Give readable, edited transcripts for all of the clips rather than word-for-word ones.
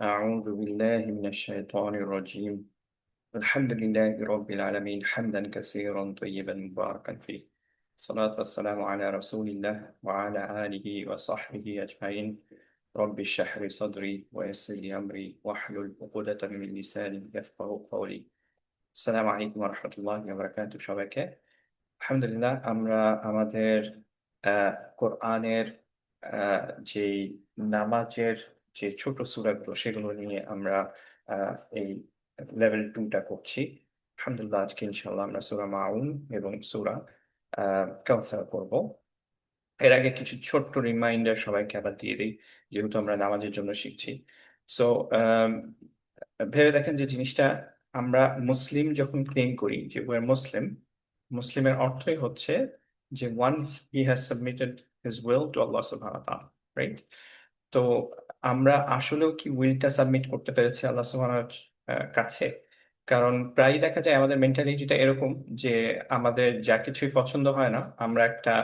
أعوذ بالله من الشيطان الرجيم. الحمد لله رب العالمين حمدا كثيرا طيبا مباركا فيه. الصلاة والسلام على رسول الله وعلى آله وصحبه أجمعين. رب اشرح لي صدري ويسر لي أمري واحلل عقدة من لساني يفقهوا قولي. السلام عليكم ورحمة الله وبركاته সবাইকে। আলহামদুলিল্লাহ আমরা আমাদের কোরআনের যে নামাজের যে ছোট সূরাগুলো সেগুলো নিয়ে আমরা এই লেভেল 2টা করছি। আলহামদুলিল্লাহ আজকে ইনশাআল্লাহ আমরা সূরা মাউন এবং সূরা কাউসার করব। এর আগে কিছু ছোট্ট রিমাইন্ডার সবাইকে আবার দিয়ে দিই, যেহেতু আমরা নামাজের জন্য শিখছি। সো ভেবে দেখেন যে জিনিসটা, আমরা মুসলিম যখন ক্লেম করি যে ওয়ার মুসলিম, মুসলিমের অর্থই হচ্ছে যে one he has submitted his will to Allah সুবহানাহু ওয়া তাআলা, রাইট? তো আমরা আসলেও কি উইলটা সাবমিট করতে পেরেছি আল্লাহ সুবহানাহু কাছে? কারণ প্রায়ই দেখা যায় আমাদের মেন্টালিটিটা এরকম যে আমাদের যা কিছুই পছন্দ হয় না, আমরা একটা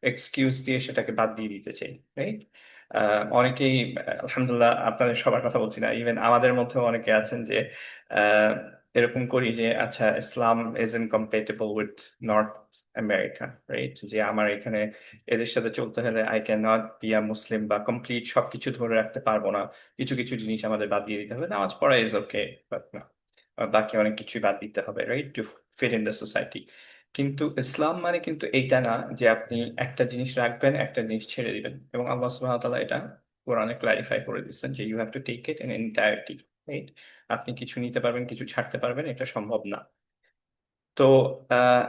এক্সকিউজ দিয়ে সেটাকে বাদ দিয়ে দিতে চাই, রাইট? অনেকেই আলহামদুলিল্লাহ আপনাদের সবার কথা বলছি না, ইভেন আমাদের মধ্যেও অনেকে আছেন যে আহ, এরকম করি যে আচ্ছা Islam is incompatible with North America, right? যে আমার এখানে এদের সাথে চলতে হলে I can not be a Muslim, বা কমপ্লিট সবকিছু ধরে রাখতে পারবো না, কিছু কিছু জিনিস আমাদের বাদ দিয়ে দিতে হবে। নামাজ পড়া ইজ ওকে, বাট না, বাকি অনেক কিছুই বাদ দিতে হবে, right, to fit in the society. কিন্তু ইসলাম মানে কিন্তু এইটা না যে আপনি একটা জিনিস রাখবেন একটা জিনিস ছেড়ে দিবেন, এবং আল্লাহ সুবহানাহু ওয়া তাআলা এটা কোরআনে ক্লারিফাই করে দিচ্ছেন যে you have to take it in entirety, right? আপনি কিছু নিতে পারবেন কিছু ছাড়তে পারবেন, এটা সম্ভব না। তো আহ,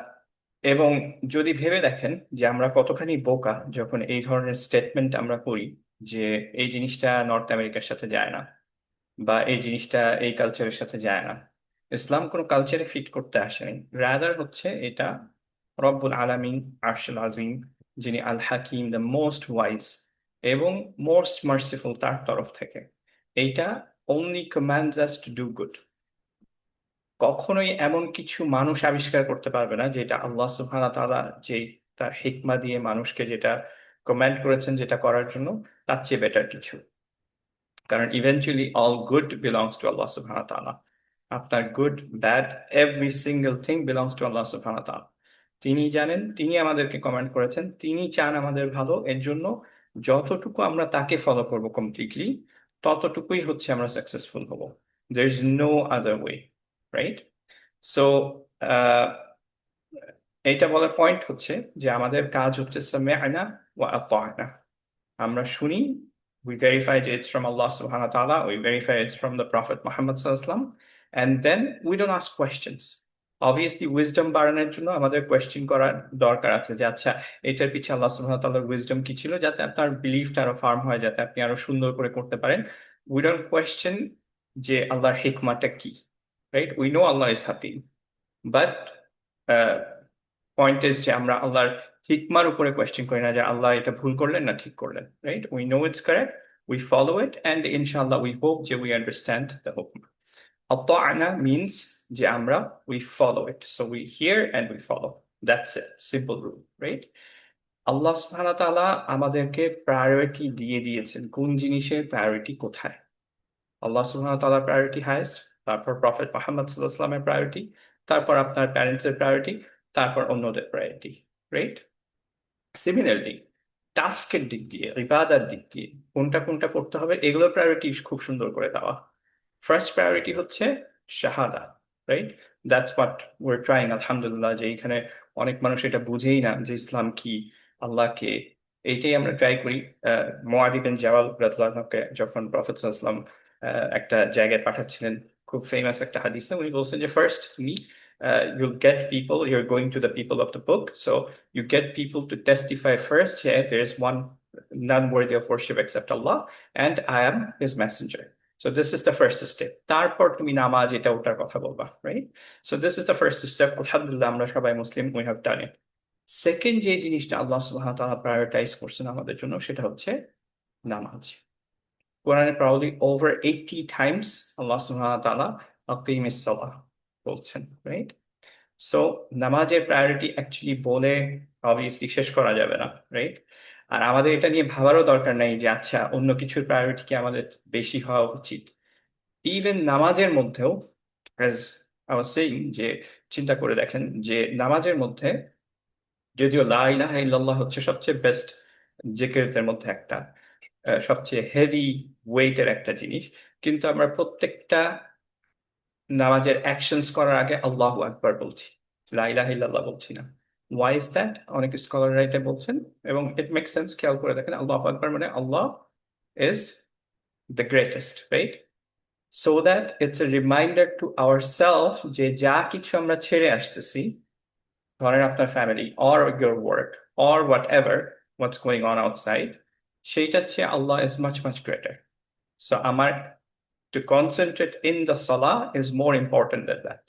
এবং যদি ভেবে দেখেন যে আমরা কতখানি বোকা যখন এই ধরনের স্টেটমেন্ট আমরা করি যে এই জিনিসটা নর্থ আমেরিকার সাথে যায় না, বা এই জিনিসটা এই কালচারের সাথে যায় না। ইসলাম কোনো কালচারে ফিট করতে আসেনি, রাদার হচ্ছে এটা রব্বুল আলামিন আরশুল আজিম, যিনি আল হাকিম, দ্য মোস্ট ওয়াইজ এবং মোস্ট মার্সিফুল, তার তরফ থেকে এইটা only commands us to do good। কখনোই এমন কিছু মানুষ আবিষ্কার করতে পারবে না যেটা আল্লাহ সুবহানাহু ওয়া তাআলা যে তার হিকমা দিয়ে মানুষকে যেটা কমান্ড করেছেন যেটা করার জন্য, তার চেয়ে বেটার কিছু। কারণ eventually all good belongs to Allah সুবহানাহু ওয়া তাআলা। আপনার good bad every single thing belongs to Allah সুবহানাহু ওয়া তাআলা। তিনি জানেন, তিনি আমাদেরকে কমান্ড করেছেন, তিনি চান আমাদের ভালো। এর জন্য যতটুকু আমরা তাকে ফলো করব কমপ্লিটলি, ততটুকুই হচ্ছে আমরা সাকসেসফুল হব। There is no other way, right? So এইটা বলার পয়েন্ট হচ্ছে যে আমাদের কাজ হচ্ছে সামি'না ওয়া আতা'না। আমরা শুনি, we verify যে it's from Allah subhanahu wa ta'ala, we verify it's from the Prophet Muhammad sallallahu alaihi wasallam, and then we don't ask questions. Obviously wisdom বাড়ানোর জন্য আমাদের কোয়েশ্চেন করার দরকার আছে যে আচ্ছা এটার পিছে আল্লাহ সুবহানাহু ওয়া তাআলার উইজডম কি ছিল, যাতে আপনার বিলিফটা আরো ফার্ম হয়, যাতে আপনি আরো সুন্দর করে করতে পারেন। উই ডোন্ট কোয়েশ্চেন যে আল্লাহর হিকমাটা কি, right? We no Allah is Hakim, but point is যে আমরা আল্লাহর হিকমার উপরে কোয়েশ্চেন করি না যে আল্লাহ এটা ভুল করলেন না ঠিক করলেন, right? We know it's correct, we follow it, and ইনশাআল্লাহ উই হোপ যে উই আন্ডারস্ট্যান্ড দ্য হুকম। আতা'না মিনস যে আমরা we follow it, so we hear and we follow, that's it, simple rule, right? Allah সুবহানাহু ওয়া তাআলা আমাদেরকে প্রায়োরিটি দিয়ে দিয়েছেন, কোন জিনিসের প্রায়োরিটি কোথায়। আল্লাহ সুবহানাহু ওয়া তাআলার প্রায়োরিটি হাইয়েস্ট, তারপর প্রফেট মুহাম্মদ সাল্লাল্লাহু আলাইহি ওয়াসাল্লামের প্রায়োরিটি, তারপর আপনার প্যারেন্টসের প্রায়োরিটি, তারপর অন্যদের প্রায়োরিটি, রাইট? সিমিলারলি টাস্কের দিক দিয়ে, ইবাদার দিক দিয়ে কোনটা কোনটা করতে হবে এগুলোর প্রায়োরিটি খুব সুন্দর করে দেওয়া। ফার্স্ট প্রায়োরিটি হচ্ছে শাহাদা, right? That's what we're trying, আলহামদুলিল্লাহ, যে এখানে অনেক মানুষ এটা বুঝেই না যে ইসলাম কি, আল্লাহ কে। এইটাই আমরা ট্রাই করি। মুআয বিন জাবাল রাদিয়াল্লাহু আনহুকে যখন প্রফেট সাল্লাল্লাহু আলাইহি ওয়াসাল্লাম একটা জায়গায় পাঠাচ্ছিলেন, খুব ফেমাস একটা হাদিসে উনি বলছেন যে ফার্স্ট তুমি you'll get people, you're going to the people of the book, so you get people to testify first, yeah, there is one none worthy of worship except Allah, and I am his messenger. So this is the first step. তারপর তুমি নামাজ এটা ওটার কথা বলবা, right? So this is the first step. আলহামদুলিল্লাহ আমরা সবাই মুসলিম, we have done it. Second যে জিনিসটা আল্লাহ সুবহানাহু ওয়া তাআলা প্রায়োরিটাইজ করছেন আমাদের জন্য সেটা হচ্ছে নামাজ। কোরআনে probably over 80 times আল্লাহ সুবহানাহু ওয়া তাআলা আকিমিস সালাহ বলছেন, রাইট? সো নামাজের প্রায়োরিটি অ্যাকচুয়ালি বলে অবভিয়াসলি শেষ করা যাবে না, রাইট? আর আমাদের এটা নিয়ে ভাবারও দরকার নাই যে আচ্ছা অন্য কিছুর প্রায়োরিটি কি আমাদের বেশি হওয়া উচিত। ইভেন নামাজের মধ্যেও, অ্যাজ আই ওয়াজ সেইং, যে চিন্তা করে দেখেন যে নামাজের মধ্যে যদিও লা ইলাহা ইল্লাল্লাহ হচ্ছে সবচেয়ে বেস্ট জিকিরদের মধ্যে একটা, সবচেয়ে হেভি ওয়েটের একটা জিনিস, কিন্তু আমরা প্রত্যেকটা নামাজের অ্যাকশনস করার আগে আল্লাহু আকবার বলছি, লা ইলাহা ইল্লাল্লাহ বলছি না। Why is that? অনেক স্কলাররা এটা বলছেন এবং ইট মেক সেন্স। খেয়াল করে দেখেন, আল্লাহু আকবার মানে Allah is the greatest, right? So that it's a reminder to our self যে যা কিছু আমরা ছেড়ে আসতেছি, ধরেন আপনার family or your work or whatever what's going on outside, সেইটার চেয়ে Allah is much much greater. So আমার to concentrate in the salah is more important than that,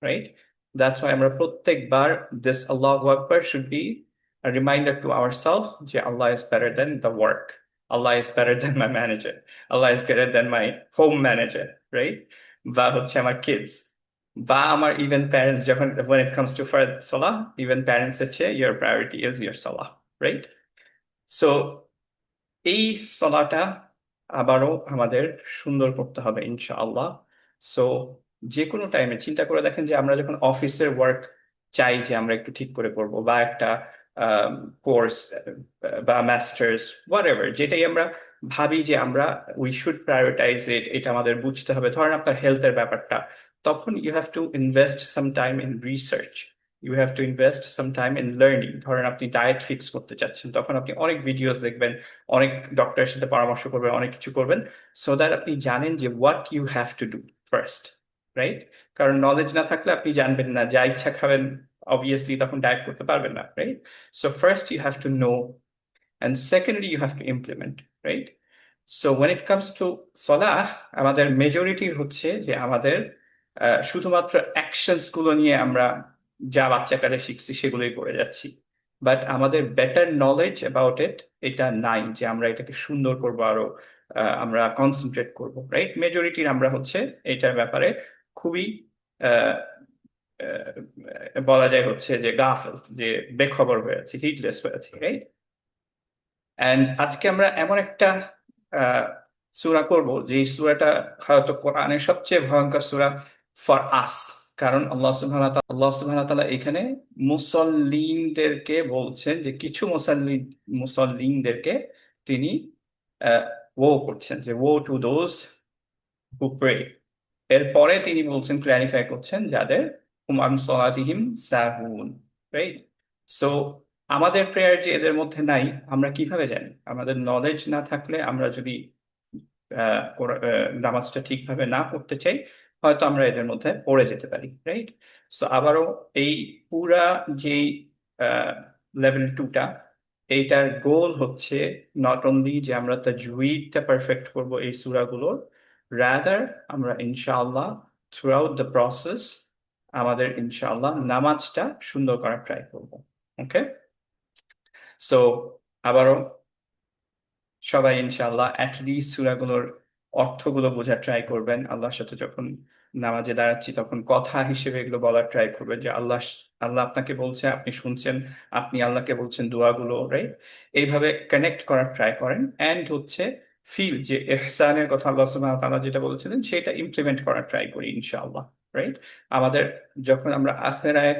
right? That's why আমরা প্রত্যেকবার this Allahu Akbar should be a reminder to ourselves যে Allah is better than the work, Allah is better than my manager, Allah is greater than my home manager, right? বা হচ্ছে আমার kids, বা আমার even parents, যখন when it comes to fard salah, even parents এর চেয়ে your priority is your salah, right? So এই সলাটা আবারও আমাদের সুন্দর করতে হবে ইনশাআল্লাহ। সো যে কোনো টাইমে চিন্তা করে দেখেন যে আমরা যখন অফিসের ওয়ার্ক চাই যে আমরা একটু ঠিক করে করব, বা একটা কোর্স বা মাস্টার্স হোয়াট এভার, যেটাই আমরা ভাবি যে আমরা উই শুড প্রায়োরিটাইজ ইট, এটা আমাদের বুঝতে হবে, ধরেন আপনার হেলথের ব্যাপারটা, তখন you have to invest some time in research, you have to invest some time in learning. ধরেন আপনি ডায়েট ফিক্স করতে চাচ্ছেন, তখন আপনি অনেক ভিডিওস দেখবেন, অনেক ডক্টরের সাথে পরামর্শ করবেন, অনেক কিছু করবেন, সো দ্যাট আপনি জানেন যে what you have to do first, right? কারণ নলেজ না থাকলে আপনি জানবেন না, যা ইচ্ছা খাবেন, অবভিয়াসলি তখন ডায়েট করতে পারবেন না, right? So first you have to know, and secondly you have to implement, right? So when it comes to salah, আমাদের মেজরিটি হচ্ছে যে আমাদের শুধুমাত্র অ্যাকশনস গুলো নিয়ে আমরা যা বাচ্চাকালে শিখছি সেগুলোই করে যাচ্ছি, বাট আমাদের বেটার নলেজ অ্যাবাউট ইট এটা নাই যে আমরা এটাকে সুন্দর করবো আরো, আমরা কনসেন্ট্রেট করবো, রাইট? মেজরিটির আমরা হচ্ছে এটার ব্যাপারে খুবই আহ, বলা যায় হচ্ছে যে গাফেল, যে বেখবর হয়ে আছি, হিটলেস হয়ে আছি, রাইট? অ্যান্ড আজকে আমরা এমন একটা সূরা করব যে সূরাটা হয়তো কোরআনের সবচেয়ে ভয়ঙ্কর সূরা ফর আস। কারণ আল্লাহ সুবহানাহু ওয়া তাআলা এখানে মুসল্লিনদেরকে বলছেন যে কিছু মুসল্লিনদেরকে তিনি ও করছেন, যে ও টু দোজ হু প্রে। এরপরে তিনি বলছেন, ক্ল্যারিফাই করছেন, যাদের হুম আন সলাতিহিম সাহুন, রাইট? সো আমাদের প্রেয়ার যে এদের মধ্যে নাই, আমরা কিভাবে জানি? আমাদের নলেজ না থাকলে, আমরা যদি নামাজটা ঠিকভাবে না করতে চাই, হয়তো আমরা এদের মধ্যে পড়ে যেতে পারি, রাইট? সো আবারও এই পুরা যে লেভেল টুটা, এইটার গোল হচ্ছে নট অনলি যে আমরা তাজউইদটা পারফেক্ট করব এই সূরাগুলোর, রাদার আমরা ইনশাআল্লাহ থ্রু আউট দ্য প্রসেস আমাদের ইনশাআল্লাহ নামাজটা সুন্দর করার ট্রাই করব। ওকে? সো আবারও সবাই ইনশাআল্লাহ অ্যাটলিস্ট সূরাগুলোর অর্থগুলো বোঝার ট্রাই করবেন। আল্লাহর সাথে যখন নামাজে দাঁড়াচ্ছি তখন কথা হিসেবে এগুলো বলার ট্রাই করবেন, যে আল্লাহ আল্লাহ আপনাকে বলছে, আপনি শুনছেন, আপনি আল্লাহকে বলছেন দোয়াগুলো, রাইট? এইভাবে কানেক্ট করার ট্রাই করেন, এন্ড হচ্ছে ফিল যে ইহসানের কথা আল্লাহ সুবহানাহু ওয়া তাআলা যেটা বলেছিলেন সেটা ইমপ্লিমেন্ট করার ট্রাই করি ইনশাআল্লাহ, রাইট? আমাদের যখন আমরা আখিরায়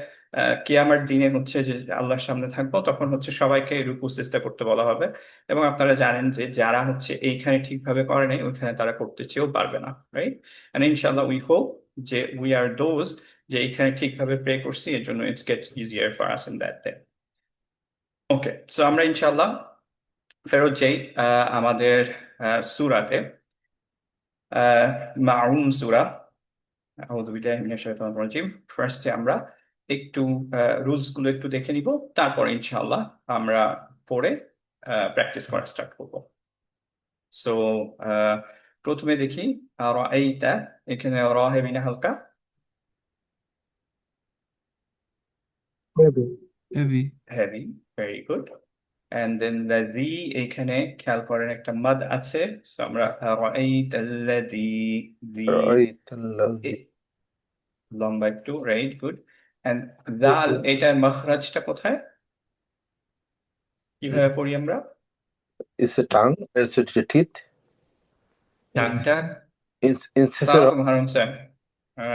কিয়ামার দিনে হচ্ছে যে আল্লাহর সামনে থাকবো, তখন হচ্ছে সবাইকে রুকু সিজদা করতে বলা হবে, এবং আপনারা জানেন যে যারা হচ্ছে এইখানে ঠিকভাবে করে নাই ওইখানে তারা করতে চেয়েও পারবে না, রাইট? এন্ড ইনশাআল্লাহ উই হোপ যে উই আর দোজ যে এইখানে ঠিকভাবে প্রে করছি, এর জন্য it's gets easier for us in that day. Okay, so আমরা ইনশাআল্লাহ ফেরত যাই আমাদের সূরাতে, মাউন সূরা। আউযু বিল্লাহি মিনাশ শাইতানির রাজিম। ফার্স্টে আমরা একটু রুলস গুলো একটু দেখে নিব, তারপর ইনশাআল্লাহ আমরা পড়ে প্র্যাকটিস করা স্টার্ট করব। সো প্রথমে দেখি রাআইতা, এখানে র হেবি না হালকা? Maybe. Heavy. Heavy, very good. And then লাযী, এখানে খেয়াল করেন একটা মাদ আছে, সো আমরা রাআইতা লাযী, দি رأيت الذي লম্বা একটু, রাইট, গুড। এন্ড দাল, এটার মাখরাজটা কোথায়, কিভাবে পড়ি আমরা? is a tongue, is it a teeth? টাংটা ইনসিসর। সালামালাইকুম হারুন স্যার,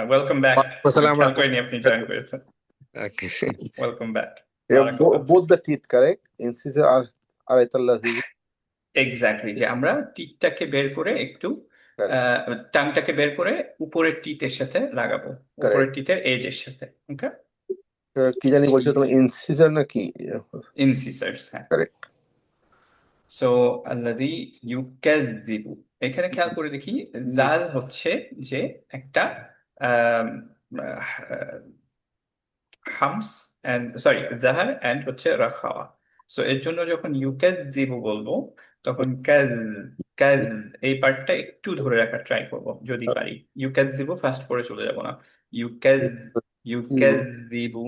ওয়েলকাম ব্যাক। আমি আসসালাম খেয়াল করিনি আপনি জয়েন রাহমাতুল্লাহ। করেছেন। Okay. ওয়েলকাম ব্যাক, Yeah, বারাকাল্লাহ ফিক। both the teeth correct. Incisor are allazi exactly, যে আমরা টিথটাকে বের করে একটু correct. টাংটাকে বের করে উপরের টিথের সাথে লাগাবো, উপরের Correct. টিথের এজের সাথে। ওকে, কি জানি বলছো তোমার ইনসিসর নাকি? ইনসিসার্স, হ্যাঁ। কারেক্ট। সো আল্লাযী ইউকাযযিবু, এখানে খেয়াল করে দেখি, জাল হচ্ছে যে একটা humps and sorry Johar and হচ্ছে রাখাওয়া। সো এর জন্য যখন ইউকাযযিবু বলবো, তখন কাজ কাজ এই পার্টটা একটু ধরে রাখার ট্রাই করব যদি পারি। ইউকাযযিবু ফার্স্ট করে চলে যাব না। ইউকাজ ইউকাযযিবু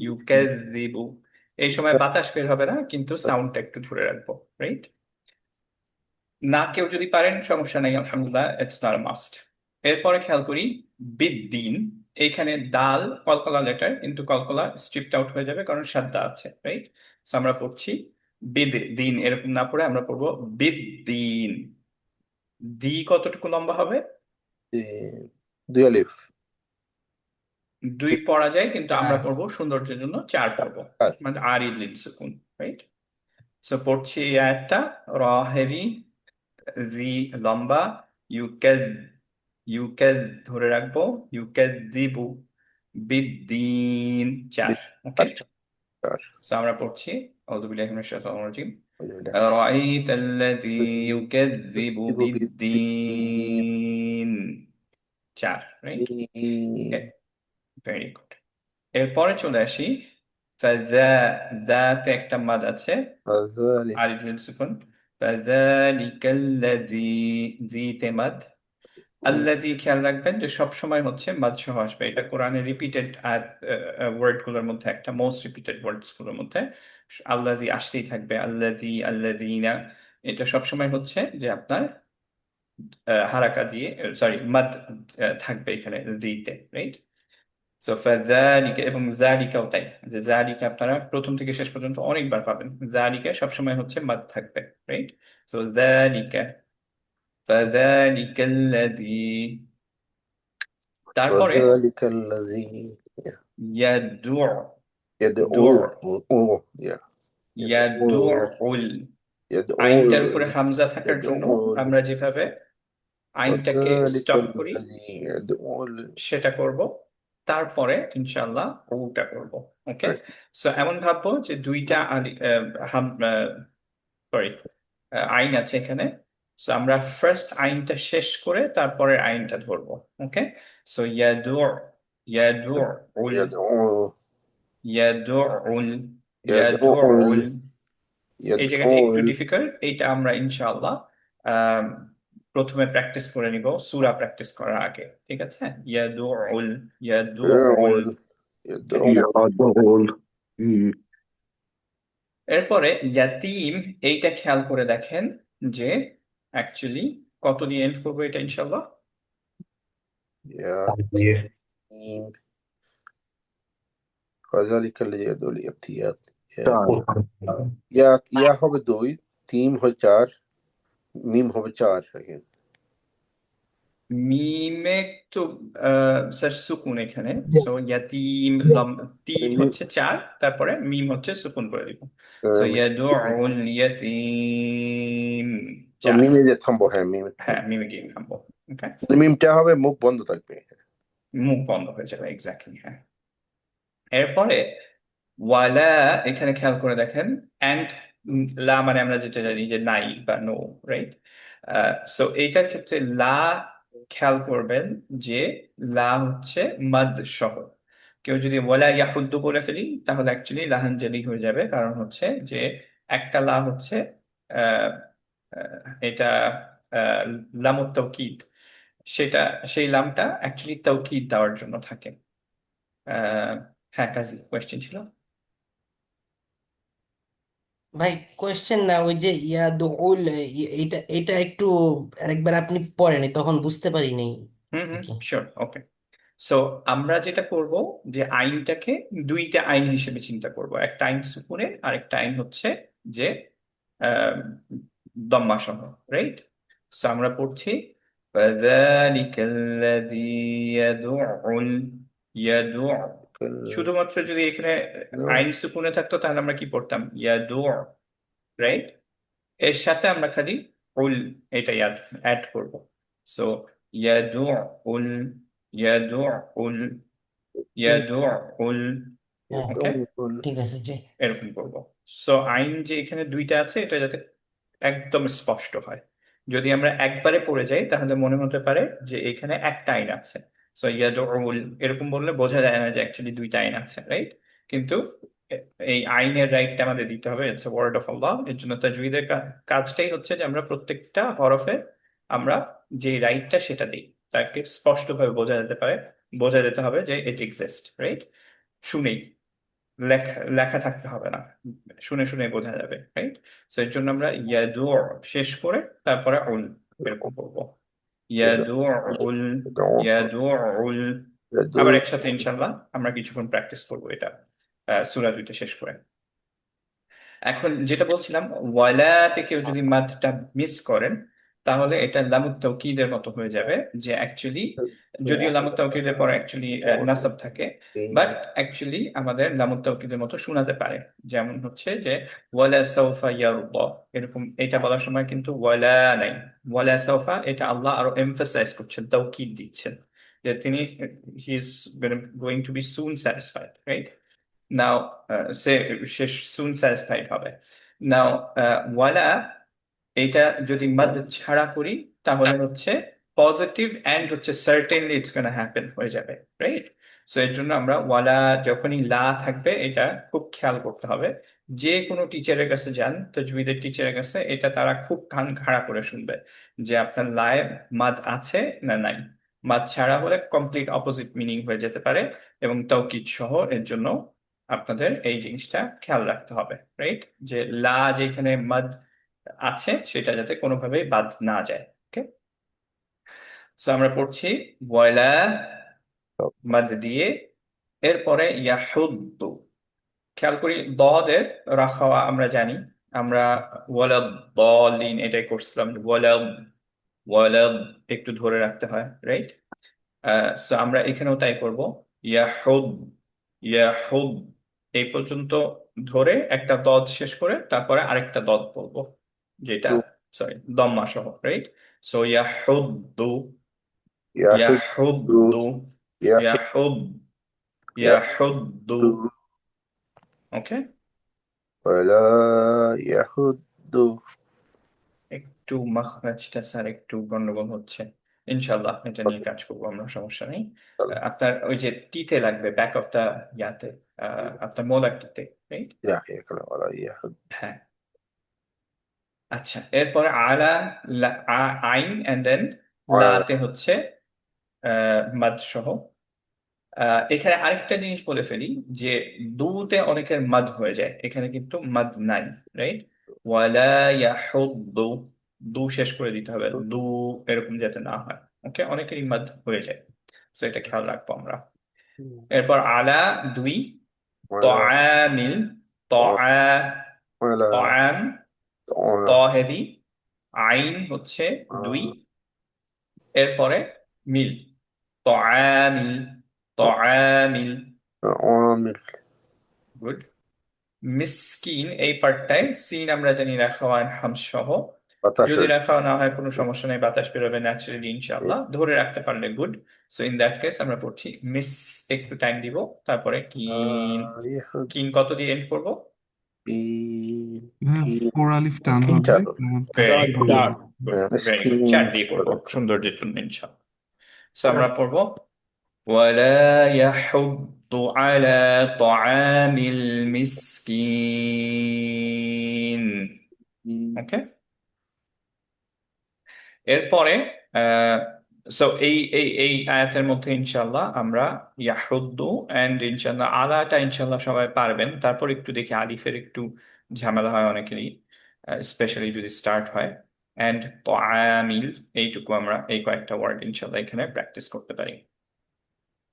ইউকাযযিবু, এই সময় বাতাস বের হবে না, কিন্তু সাউন্ডটা একটু ধরে রাখবো, রাইট? না, কেউ যদি পারেন সমস্যা নেই, আলহামদুলিল্লাহ, ইটস নট মাস্ট। এরপরে খেয়াল করি বিদ্দিন, এইখানে দাল কলকলা লেটার, কিন্তু কলকলা স্ট্রিপড আউট হয়ে যাবে কারণ সাদ্দা আছে, রাইট? সো আমরা পড়ছি বিদ দিন, এরকম না পড়ে আমরা পড়বো বিদ্দিন। দি কতটুকু লম্বা হবে? দুই আলিফ। দুই পড়া যায়, কিন্তু আমরা চার। পড়বো সৌন্দর্যের জন্য চার পড়বো, আর মানে আর ইদলিন সুকুন, রাইট? সো পড়ছি এই আয়াতটা, র হেভি, জি লম্বা, ইউকেদ ইউকেদ ধরে রাখবো, ইউকেদ দিবু, বিদ্দিন, চার। ওকে, আর চার। সো আমরা পড়ছি আউযু বিল্লাহি মিনাশ শাইতানির রাজিম। আলহামদুলিল্লাহ। أرأيت الذي يكذب বিদ্দিন। بالدين، চার, রাইট? Very good. এরপরে চলে আসি ফাজা, দাতে একটা মাদ আছে, আযালিক। আর ইদলিন সুকুন। ফাযালিকাল্লাযী, জিতে মাদ। আল্লাযী, খেয়াল রাখবেন যে সব সময় হচ্ছে মাদ সহ আসবে, এটা কোরআনে রিপিটেড ওয়ার্ড গুলোর মধ্যে একটা, মোস্ট রিপিটেড ওয়ার্ডস গুলোর মধ্যে আল্লাযী আসতেই থাকবে, আল্লাযী আল্লাযীনা। এটা সব সময় হচ্ছে যে আপনার হারাকা দিয়ে, সরি মাদ থাকবে এখানে দিতে, রাইট? সো ফাযালিকা, এবং যালিকাও তাই, যে যালিকা আপনারা প্রথম থেকে শেষ পর্যন্ত অনেকবার পাবেন, যালিকা সবসময় হচ্ছে মাদ থাকবে, রাইট? সো যালিকা, ফাযালিকাল্লাযী, তারপরে ওয়াযালিকাল্লাযী ইয়াদু, ইয়াদউ। দুর, ও ইয়া ইয়াদউ। ইয়াদুল, ইয়াদউ। আইনটার উপরে হামজা থাকার ইয়াদউ। জন্য আমরা যেভাবে আইনটাকে স্টপ করি ওয়াযালিকাল্লাযী ইয়াদউ। সেটা করব, তারপরে ইনশাআল্লাহ ওটা করব। ওকে, সো এমন ভাববো যে দুইটা সরি আইন আছে এখানে। সো আমরা ফার্স্ট আইনটা শেষ করে তারপরে আইনটা ধরবো। ওকে, সো ইয়াদু, ইয়াদু উল, ইয়াদউ। ইয়াদুল, ইয়াদুল, ইয়াদউ। এই জায়গাটা একটু ইয়াদউ। ডিফিকাল্ট, এইটা আমরা ইনশাআল্লাহ আহ, প্রথমে প্র্যাকটিস করে নিব সূরা প্র্যাকটিস করার আগে, ঠিক আছে? ইয়াদুল, ইয়াদুল। يعضل. এরপরে ইয়াতিম, এইটা খেয়াল করে দেখেন যে অ্যাকচুয়ালি কত দিয়ে এন্ড করবো এটা ইনশাআল্লাহ। ইয়াতীম। ওয়াযালিকাল্লাযী ইয়াদউল ইয়াতিয়াত। ইয়া হবে দুই, তিন হয় চার, মিম হবে চার again. মিমে তো স্যার সুকুন এখানে। সো ইয়াতিম, তি মিম- হচ্ছে চার, তারপরে মিম হচ্ছে সুকুন করে দিব। সো ইয়াদুল ইয়াতিম, চার। মিমে যে থামবো, হ্যাঁ মিমে হ্যাঁ, থামবো। মিমে গিয়ে থামবো। ওকে, মিমটা হবে মুখ বন্ধ থাকবে। মুখ বন্ধ হয়ে যাবে, এক্স্যাক্টলি, হ্যাঁ। এরপরে ওয়ালা, এখানে খেয়াল করে দেখেন অ্যান্ড, লা মানে আমরা যেটা জানি যে নাই বা নো, রাইট? সো এইটার ক্ষেত্রে লা, খেয়াল করবেন যে লা হচ্ছে মাদ সহ। কেউ যদি ওয়ালা ইয়াহুদ্দু বলে ফেলি তাহলে অ্যাকচুয়ালি লাহানজালি হয়ে যাবে, কারণ হচ্ছে যে একটা লা হচ্ছে আহ, এটা লামুত তাওকিদ, সেটা, সেই লামটা অ্যাকচুয়ালি তাওকিদ দেওয়ার জন্য থাকে। আহ, হ্যাঁ, কাজী কোয়েশ্চেন ছিল। ভাই কোয়েশ্চেন না, ওই যে ইয়াদুল, এইটা এটা একটু আরেকবার আপনি পড়েনি, তখন বুঝতে পারিনি হুম আর হুম, কি। শিওর, ওকে। সো আমরা যেটা করব যে আইনটাকে দুইটা আইন হিসেবে চিন্তা করব, একটা আইন সুকুনের আর একটা আইন হচ্ছে যে আহ, দম্মা সহ, রাইট? সো আমরা পড়ছি فذلك الذي يدع শুধুমাত্র যদি এখানে আইন সুকুনে থাকতো তাহলে আমরা কি পড়তাম? ইয়াদু, রাইট? এর সাথে আমরা খালি উল এটা অ্যাড করবো। সো ইয়াদু উল, ইয়াদু উল, ইয়াদু উল। হ্যাঁ, ওকে, ঠিক আছে জি। এরকম করবো। সো আইন যে এখানে দুইটা আছে এটা যাতে একদম স্পষ্ট হয়। যদি আমরা একবারে পড়ে যাই তাহলে মনে হতে পারে যে এখানে একটা আইন আছে। সো ইয়াদউল এরকম বললে বোঝা যায় না যে অ্যাকচুয়ালি দুইটা আইন আছে, রাইট? কিন্তু এই আইনের রাইটটা আমাদের দিতে হবে, ইটস ওয়ার্ড অফ আল্লাহ। এর জন্য তাজউইদের কাজটাই হচ্ছে যে আমরা প্রত্যেকটা হরফে আমরা যে রাইটটা সেটা দিই, তাকে স্পষ্টভাবে বোঝা যেতে হবে যে ইট এক্সিস্ট, রাইট? শুনেই, লেখা লেখা থাকতে হবে না, শুনে শুনে বোঝা যাবে, রাইট? সো এর জন্য আমরা ইয়াদু শেষ করে তারপরে উল এরকম বলবো। ইয়াদু উল, ইয়াদু উল। আবার একসাথে ইনশাল্লাহ আমরা কিছুক্ষণ প্র্যাকটিস করবো এটা সূরা 2 শেষ করে। এখন যেটা বলছিলাম, ওয়ালাতে কেউ যদি মাদটা মিস করেন তাহলে এটা লামুত তাওকীদের মতো হয়ে যাবে, যে অ্যাকচুয়ালি যদিও লামুত তাওকীদের পরে অ্যাকচুয়ালি নাসাব থাকে, বাট অ্যাকচুয়ালি আমাদের লামুত তাওকীদের মতো শোনাতে পারে। যেমন হচ্ছে যে ওয়ালা সাউফা ইয়ারদা, এরকম এটা বলার সময় কিন্তু ওয়ালা নাই, ওয়ালা সাউফা এটা আল্লাহ আরো এমফাসাইজ করছেন, তাওকীদ দিচ্ছেন যে তিনি he is going to be soon satisfied, right? Now সে সুন স্যাটিসফাইড হবে। নাও ওয়ালা এটা যদি মাদ ছাড়া করি তাহলে হচ্ছে পজিটিভ এন্ড হচ্ছে সার্টেনলি ইটস গোনা হ্যাপেন হয়ে যাবে, রাইট? সো এর জন্য আমরা ওয়ালা যখনই লা থাকবে এটা খুব খেয়াল করতে হবে। যে কোনো টিচারের কাছে যান, তাজউইদের টিচারের কাছে, এটা তারা খুব কান খাড়া করে শুনবে যে আপনার লায়ে মাদ আছে না নাই। মাদ ছাড়া হলে কমপ্লিট অপোজিট মিনিং হয়ে যেতে পারে, এবং তাওকীদ সহ। এর জন্য আপনাদের এই জিনিসটা খেয়াল রাখতে হবে, রাইট? যে লা যেখানে মাদ আছে সেটা যাতে কোনোভাবেই বাদ না যায়। ওকে, সো আমরা পড়ছি ওয়ালা মাদ দিয়ে, এরপরে ইয়াহুদ্দু। খেয়াল করি দদের রাখাওয়া আমরা জানি, আমরা ওয়ালাদ দলিন এটাই করছিলাম, ওয়ালাদ ওয়ালাদ একটু ধরে রাখতে হয়, রাইট? সো আমরা এখানেও তাই করব, ইয়াহুদ, ইয়াহুদ এই পর্যন্ত ধরে একটা দদ শেষ করে তারপরে আরেকটা দদ বলবো, যেটা সরি দম্মা সহ, রাইট? সো ইয়াহুদ্দু, ইয়াহুদ্দু, ইয়াহুদ, ইয়াহুদ্দু। ওকে, ولا يحض একটু মাখরাজটা স্যার একটু গন্ডগোল হচ্ছে, ইনশাল্লাহ এটা নিয়ে কাজ করবো আমরা, সমস্যা নেই। আপনার ওই যে টিতে লাগবে, ব্যাক অফ দা ইয়াতে, আপনার মোলার টিতে, রাইট? يحيى كلام ولا يحض হ্যাঁ। আচ্ছা, এরপরে আলা, আইন এন্ড দেন ولا লাতে হচ্ছে মাদ সহ। এখানে আরেকটা জিনিস বলে ফেলি যে দুতে অনেকের মাদ হয়ে যায়, এখানে কিন্তু মাদ নাই, রাইট? ওয়ালা ইয়াহুদ্দু, দু শেষ করে দিতে হবে, দু এরকম যাতে না হয়। ওকে, অনেকেরই মাদ হয়ে যায়, তো এটা খেয়াল রাখবো আমরা। এরপর আলা দুই, ولا তআমিল, তআ, ولا তআম, ত হেভি, আইন হচ্ছে দুই, এরপরে মিল, তআমিল, তআমিল। عامل গুড। মিসকিন এই পার্টটায় সিন আমরা জানি রাখা হয় হামস সহ, যদি 19 রাখা না হয় কোনো সমস্যা নেই, বাতাস বেরোবে ন্যাচারালি ইনশাআল্লাহ, ধরে রাখতে পারলে good. So in that case আমরা পড়ছি মিস, একটু টাইম দিব, তারপরে কিন। يحض কিন কত দিয়ে এন্ড করবো? في 4 আলিফ টান في হবে, চার ভেরি গুড, চার। ভেরি গুড, مسكين 4 দিয়ে পড়বো সৌন্দর্যের জন্য ইনশাআল্লাহ। সো আমরা পড়বো ولا يحض على طعام المسكين। ওকে, এরপরে সো এই আয়াতের মধ্যে ইনশাল্লাহ আমরা ইয়াহুদ্দু এন্ড ইনশাল্লাহ আলাটা ইনশাল্লাহ সবাই পারবেন। তারপর একটু দেখি আলিফের একটু ঝামেলা হয় অনেকেরই, স্পেশালি যদি স্টার্ট হয়। এন্ড তাআমিল, এইটুকু আমরা এই কয়েকটা ওয়ার্ড ইনশাল্লাহ এখানে প্র্যাকটিস করতে পারি।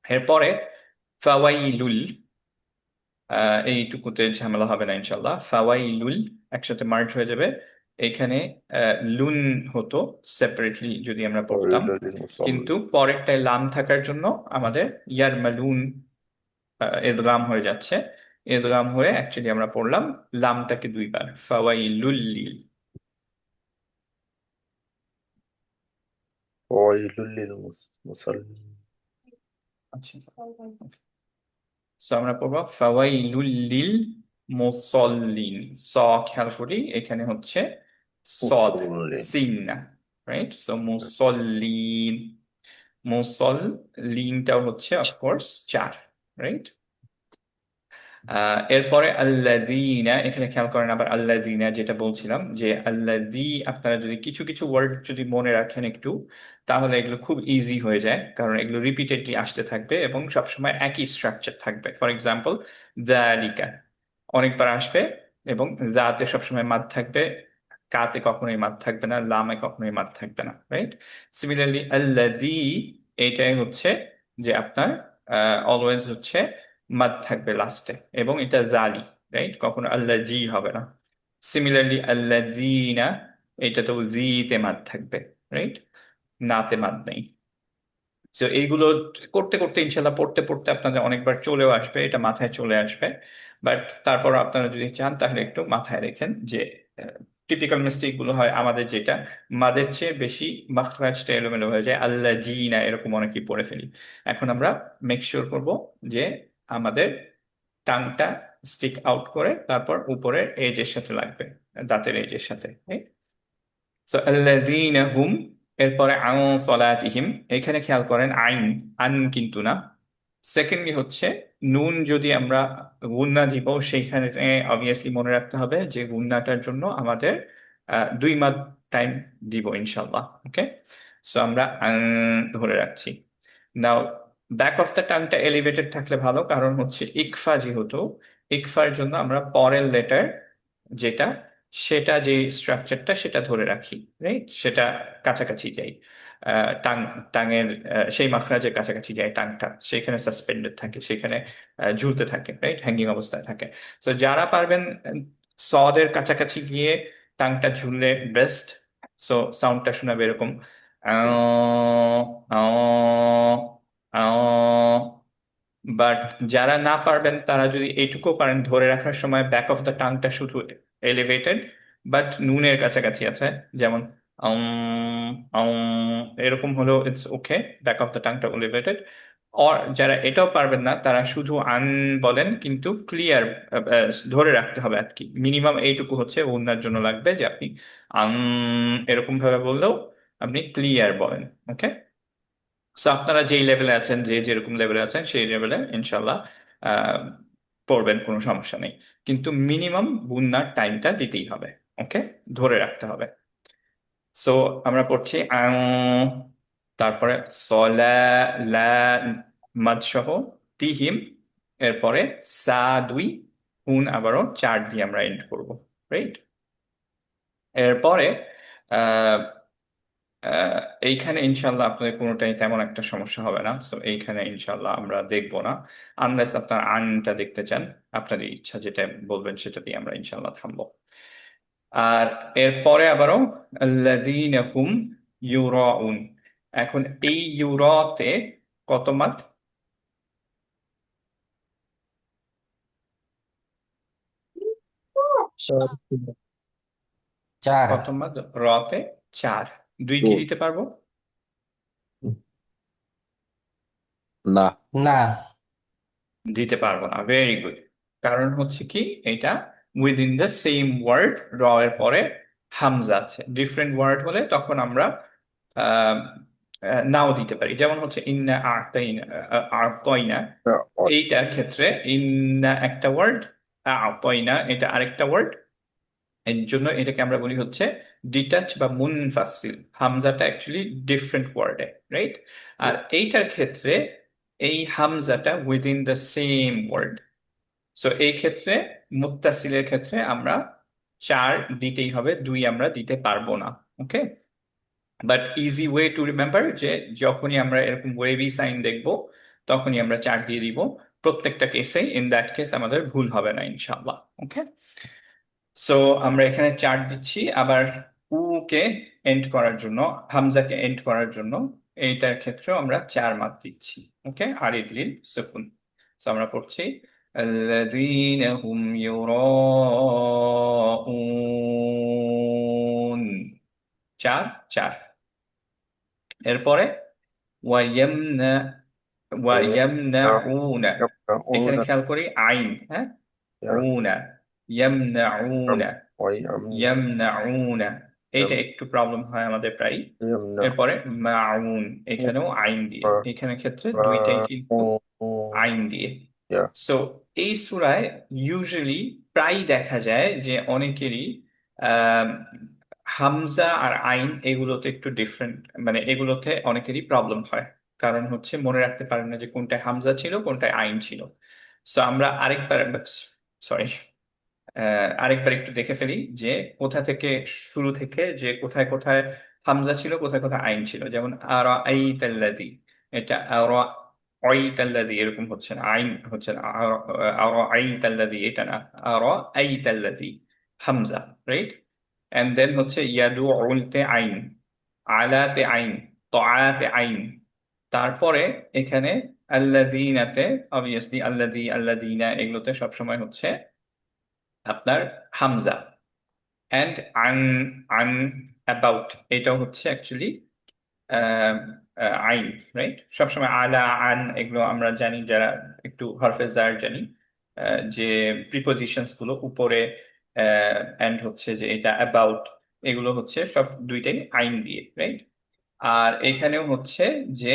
এরপরে ফাওয়াইলুল, এইটুকুতে ঝামেলা হবে না ইনশাল্লাহ। ফাওয়াইলুল একসাথে মার্জ হয়ে যাবে, এখানে লুন হতো সেপারেটলি যদি আমরা পড়তাম, فويل للمصلين কিন্তু পরেরটায় লাম থাকার জন্য আমাদের ইয়ারমালুন ইদগাম হয়ে যাচ্ছে। ইদগাম হয়ে অ্যাকচুয়ালি আমরা পড়লাম লামটাকে দুইবার, ফাওয়াইলুল লিল। فويل للمصلين আচ্ছা, সো আমরা পড়বো ফাওয়াইলুল লিল মুসাল্লিন। স খেয়াল করি এখানে হচ্ছে সদ, مصلين সিন না, রাইট? সো মুসল্লিন, মুসল্লিনটাও হচ্ছে অফকোর্স চার, রাইট? এরপরে আল্লাযীনা, এখানে খেয়াল করেন আবার আল্লাযীনা যেটা বলছিলাম যে আল্লাযী, আপনারা যদি কিছু কিছু ওয়ার্ড যদি মনে রাখেন একটু, তাহলে এগুলো খুব ইজি হয়ে যায়, কারণ এগুলো রিপিটেডলি আসতে থাকবে এবং সবসময় একই স্ট্রাকচার থাকবে। ফর এক্সাম্পল যালিকা অনেকবার আসবে এবং যাতে সবসময় মাদ থাকবে, কাতে কখনোই মাদ থাকবে না, লামে কখনোই মাদ থাকবে না, রাইট? সিমিলারলি আল্লাযী, এইটাই হচ্ছে যে আপনার অলওয়েজ হচ্ছে মাদ থাকবে লাস্টে, এবং এটা জালি, রাইট? কখনো আল্লাহ জি হবে না। সিমিলারলি আল্লাযীনা, এটা তো জিতে মাদ থাকবে, রাইট? নাতে মাদ নেই। তো এইগুলো করতে করতে ইনশাল্লাহ পড়তে পড়তে আপনাদের অনেকবার চলেও আসবে, এটা মাথায় চলে আসবে। বাট তারপর আপনারা যদি চান তাহলে একটু মাথায় রেখেন যে টিপিক্যাল মিস্টেক গুলো হয় আমাদের, যেটা মাদের চেয়ে বেশি মাখরাজটা এলোমেলো হয়ে যায়, আল্লাহ জি না এরকম অনেকেই পড়ে ফেলি। এখন আমরা মেক শিওর করব যে আমাদের টাংটা স্টিক আউট করে তারপর উপরের এজের সাথে লাগবে, দাঁতের এজের সাথে। সো আল্লাযীনা হুম, এরপরে আন সলাতিহিম, এখানে খেয়াল করেন আইন, আন কিন্তু না। সেকেন্ডলি হচ্ছে নুন যদি আমরা গুন্না দিব, সেইখানে অবভিয়াসলি মনে রাখতে হবে যে গুন্নাটার জন্য আমাদের 2 মাদ টাইম দিব ইনশাল্লাহ। ওকে, সো আমরা আন ধরে রাখছি। নাও ব্যাক অফ দ্য টাংটা এলিভেটেড থাকলে ভালো, কারণ হচ্ছে ইকফা, যেহেতু ইকফার জন্য আমরা পরের লেটার যেটা, সেটা যে স্ট্রাকচারটা সেটা ধরে রাখি, রাইট? সেটা কাছাকাছি যাই, টাং, টাঙের সেই মাখরাজের কাছাকাছি যায় টাংটা, সেখানে সাসপেন্ডেড থাকে, সেখানে ঝুলতে থাকে, রাইট? হ্যাঙ্গিং অবস্থায় থাকে। তো যারা পারবেন সদের কাছাকাছি গিয়ে টাংটা ঝুললে বেস্ট। সো সাউন্ডটা শোনাবে এরকম, বাট যারা না পারবেন তারা যদি এইটুকু পারেন ধরে রাখার সময় ব্যাক অফ দ্য টাংটা শুধু এলিভেটেড বাট নুনের কাছাকাছি আছে, যেমন এরকম হলেও it's okay, back of the টাংটা এলিভেটেড। আর যারা এটাও পারবেন না তারা শুধু আন বলেন, কিন্তু ক্লিয়ার ধরে রাখতে হবে আর কি। মিনিমাম এইটুকু হচ্ছে ওনার জন্য লাগবে যে আপনি আং এরকম ভাবে বললেও আপনি ক্লিয়ার বলেন। ওকে, সো আপনারা যেই লেভেলে আছেন, যে যেরকম লেভেলে আছেন সেই লেভেলে ইনশাল্লাহ আহ, পড়বেন, কোনো সমস্যা নেই। কিন্তু মিনিমাম গুণনার টাইমটা দিতেই হবে, ওকে, ধরে রাখতে হবে। সো আমরা পড়ছি তারপরে সলা, লা, মাদ সহ, তিহিম, এরপরে সা দুই, হুন আবারও চার দিয়ে আমরা এন্ড করবো, রাইট? এরপরে আহ আহ, এইখানে ইনশাল্লাহ আপনাদের কোনোটাই তেমন একটা সমস্যা হবে না। তো এইখানে ইনশাল্লাহ আমরা দেখবো না, আনলেস আপনার আনটা দেখতে চান, আপনাদের ইচ্ছা যেটা বলবেন সেটা দিয়ে আমরা ইনশাল্লাহ থামবো। আর এরপরে আবারও আল্লাযীনা হুম ইউরাউন। এখন এই ইউরাতে কত মাদ? চার। কত মাদ রতে? চার। দুই কি دون দিতে পারবো? না না। দিতে পারবো না, ভেরি গুড। কারণ হচ্ছে কি, এটা উইদিন দ্য সেম ওয়ার্ড, র এর পরে হামজা আছে। ডিফারেন্ট ওয়ার্ড হলে তখন আমরা আহ, নাও দিতে পারি, যেমন হচ্ছে ইন্না আতাইনা, আতাইনা, এইটার ক্ষেত্রে ইন্না একটা ওয়ার্ড, আতাইনা এটা আরেকটা ওয়ার্ড। এর জন্য এটাকে আমরা বলি হচ্ছে ডিটাচ বা মুনফাসিল। হামজাটা অ্যাকচুয়ালি ডিফারেন্ট ওয়ার্ডে, রাইট? আর এইটার ক্ষেত্রে এই হামজাটা within the same word. So এই ক্ষেত্রে মুত্তাসিলের ক্ষেত্রে আমরা চার দিতেই হবে, দুই আমরা দিতে পারবো না। Okay, but easy way to remember যে যখনই আমরা এরকম ওয়েভি সাইন দেখব তখনই আমরা চার দিয়ে দিব প্রত্যেকটা কেসে। ইন দ্যাট কেস আমাদের ভুল হবে না ইনশাআল্লাহ। ওকে, সো আমরা এখানে 4 দিচ্ছি, আবার কে এন্ড করার জন্য, হামজাকে এন্ড করার জন্য এইটার ক্ষেত্রেও আমরা 4 মার্ক দিচ্ছি। ওকে, আরিদ লিল সুকুন। সো আমরা পড়ছি الذين هم يراءون, 4 4। এরপরে ওয়াইয়ামনা, ওয়াইয়ামনাউনা, ويمنعون এখানে খেয়াল করি আইন, হ্যাঁ, উনা, ইয়ামনাউনা, ইয়ামনাউনা, এইটা একটু প্রবলেম হয় আমাদের প্রায়। এরপরে মাউন, এখানেও আইন দিয়ে, এখানে ক্ষেত্রে দুইটাই কিন্তু আইন দিয়ে। Yeah. সো এই সূরায় ইউজুয়ালি প্রায় দেখা যায় যে অনেকেরই আম, হামজা আর আইন এগুলোতে একটু ডিফারেন্ট, মানে এগুলোতে অনেকেরই প্রবলেম হয়, কারণ হচ্ছে মনে রাখতে পারেন না যে কোনটায় হামজা ছিল কোনটায় আইন ছিল। সো আমরা আরেকবার, সরি, আরেকবার একটু দেখে ফেলি যে কোথা থেকে, শুরু থেকে, যে কোথায় কোথায় হামজা ছিল কোথায় কোথায় আইন ছিল। যেমন আরা আইতাল্লাযী, এটা আরা আইতাল্লাযী এরকম হচ্ছে না, আইন হচ্ছে না, আরা আইতাল্লাযী এটা না, আরা আইতাল্লাযী, হামজা, রাইট। এন্ড দেন হচ্ছে ইয়াদুউলতে আইন, আলাতে আইন, তাআতে আইন। তারপরে এখানে আল্লাযীনাতে অবভিয়াসলি আল্লাযীনা এগুলোতে সবসময় হচ্ছে আপনার হামজা। অ্যান্ড আন, আন, অ্যাবাউট, এটাও হচ্ছে অ্যাকচুয়ালি আইন, রাইট। সবসময় আলা, আন এগুলো আমরা জানি যারা একটু হরফে জার জানি, যে প্রিপোজিশনস গুলো উপরে অ্যান্ড হচ্ছে যে এটা অ্যাবাউট, এগুলো হচ্ছে সব দুইটাই আইন দিয়ে, রাইট। আর এখানেও হচ্ছে যে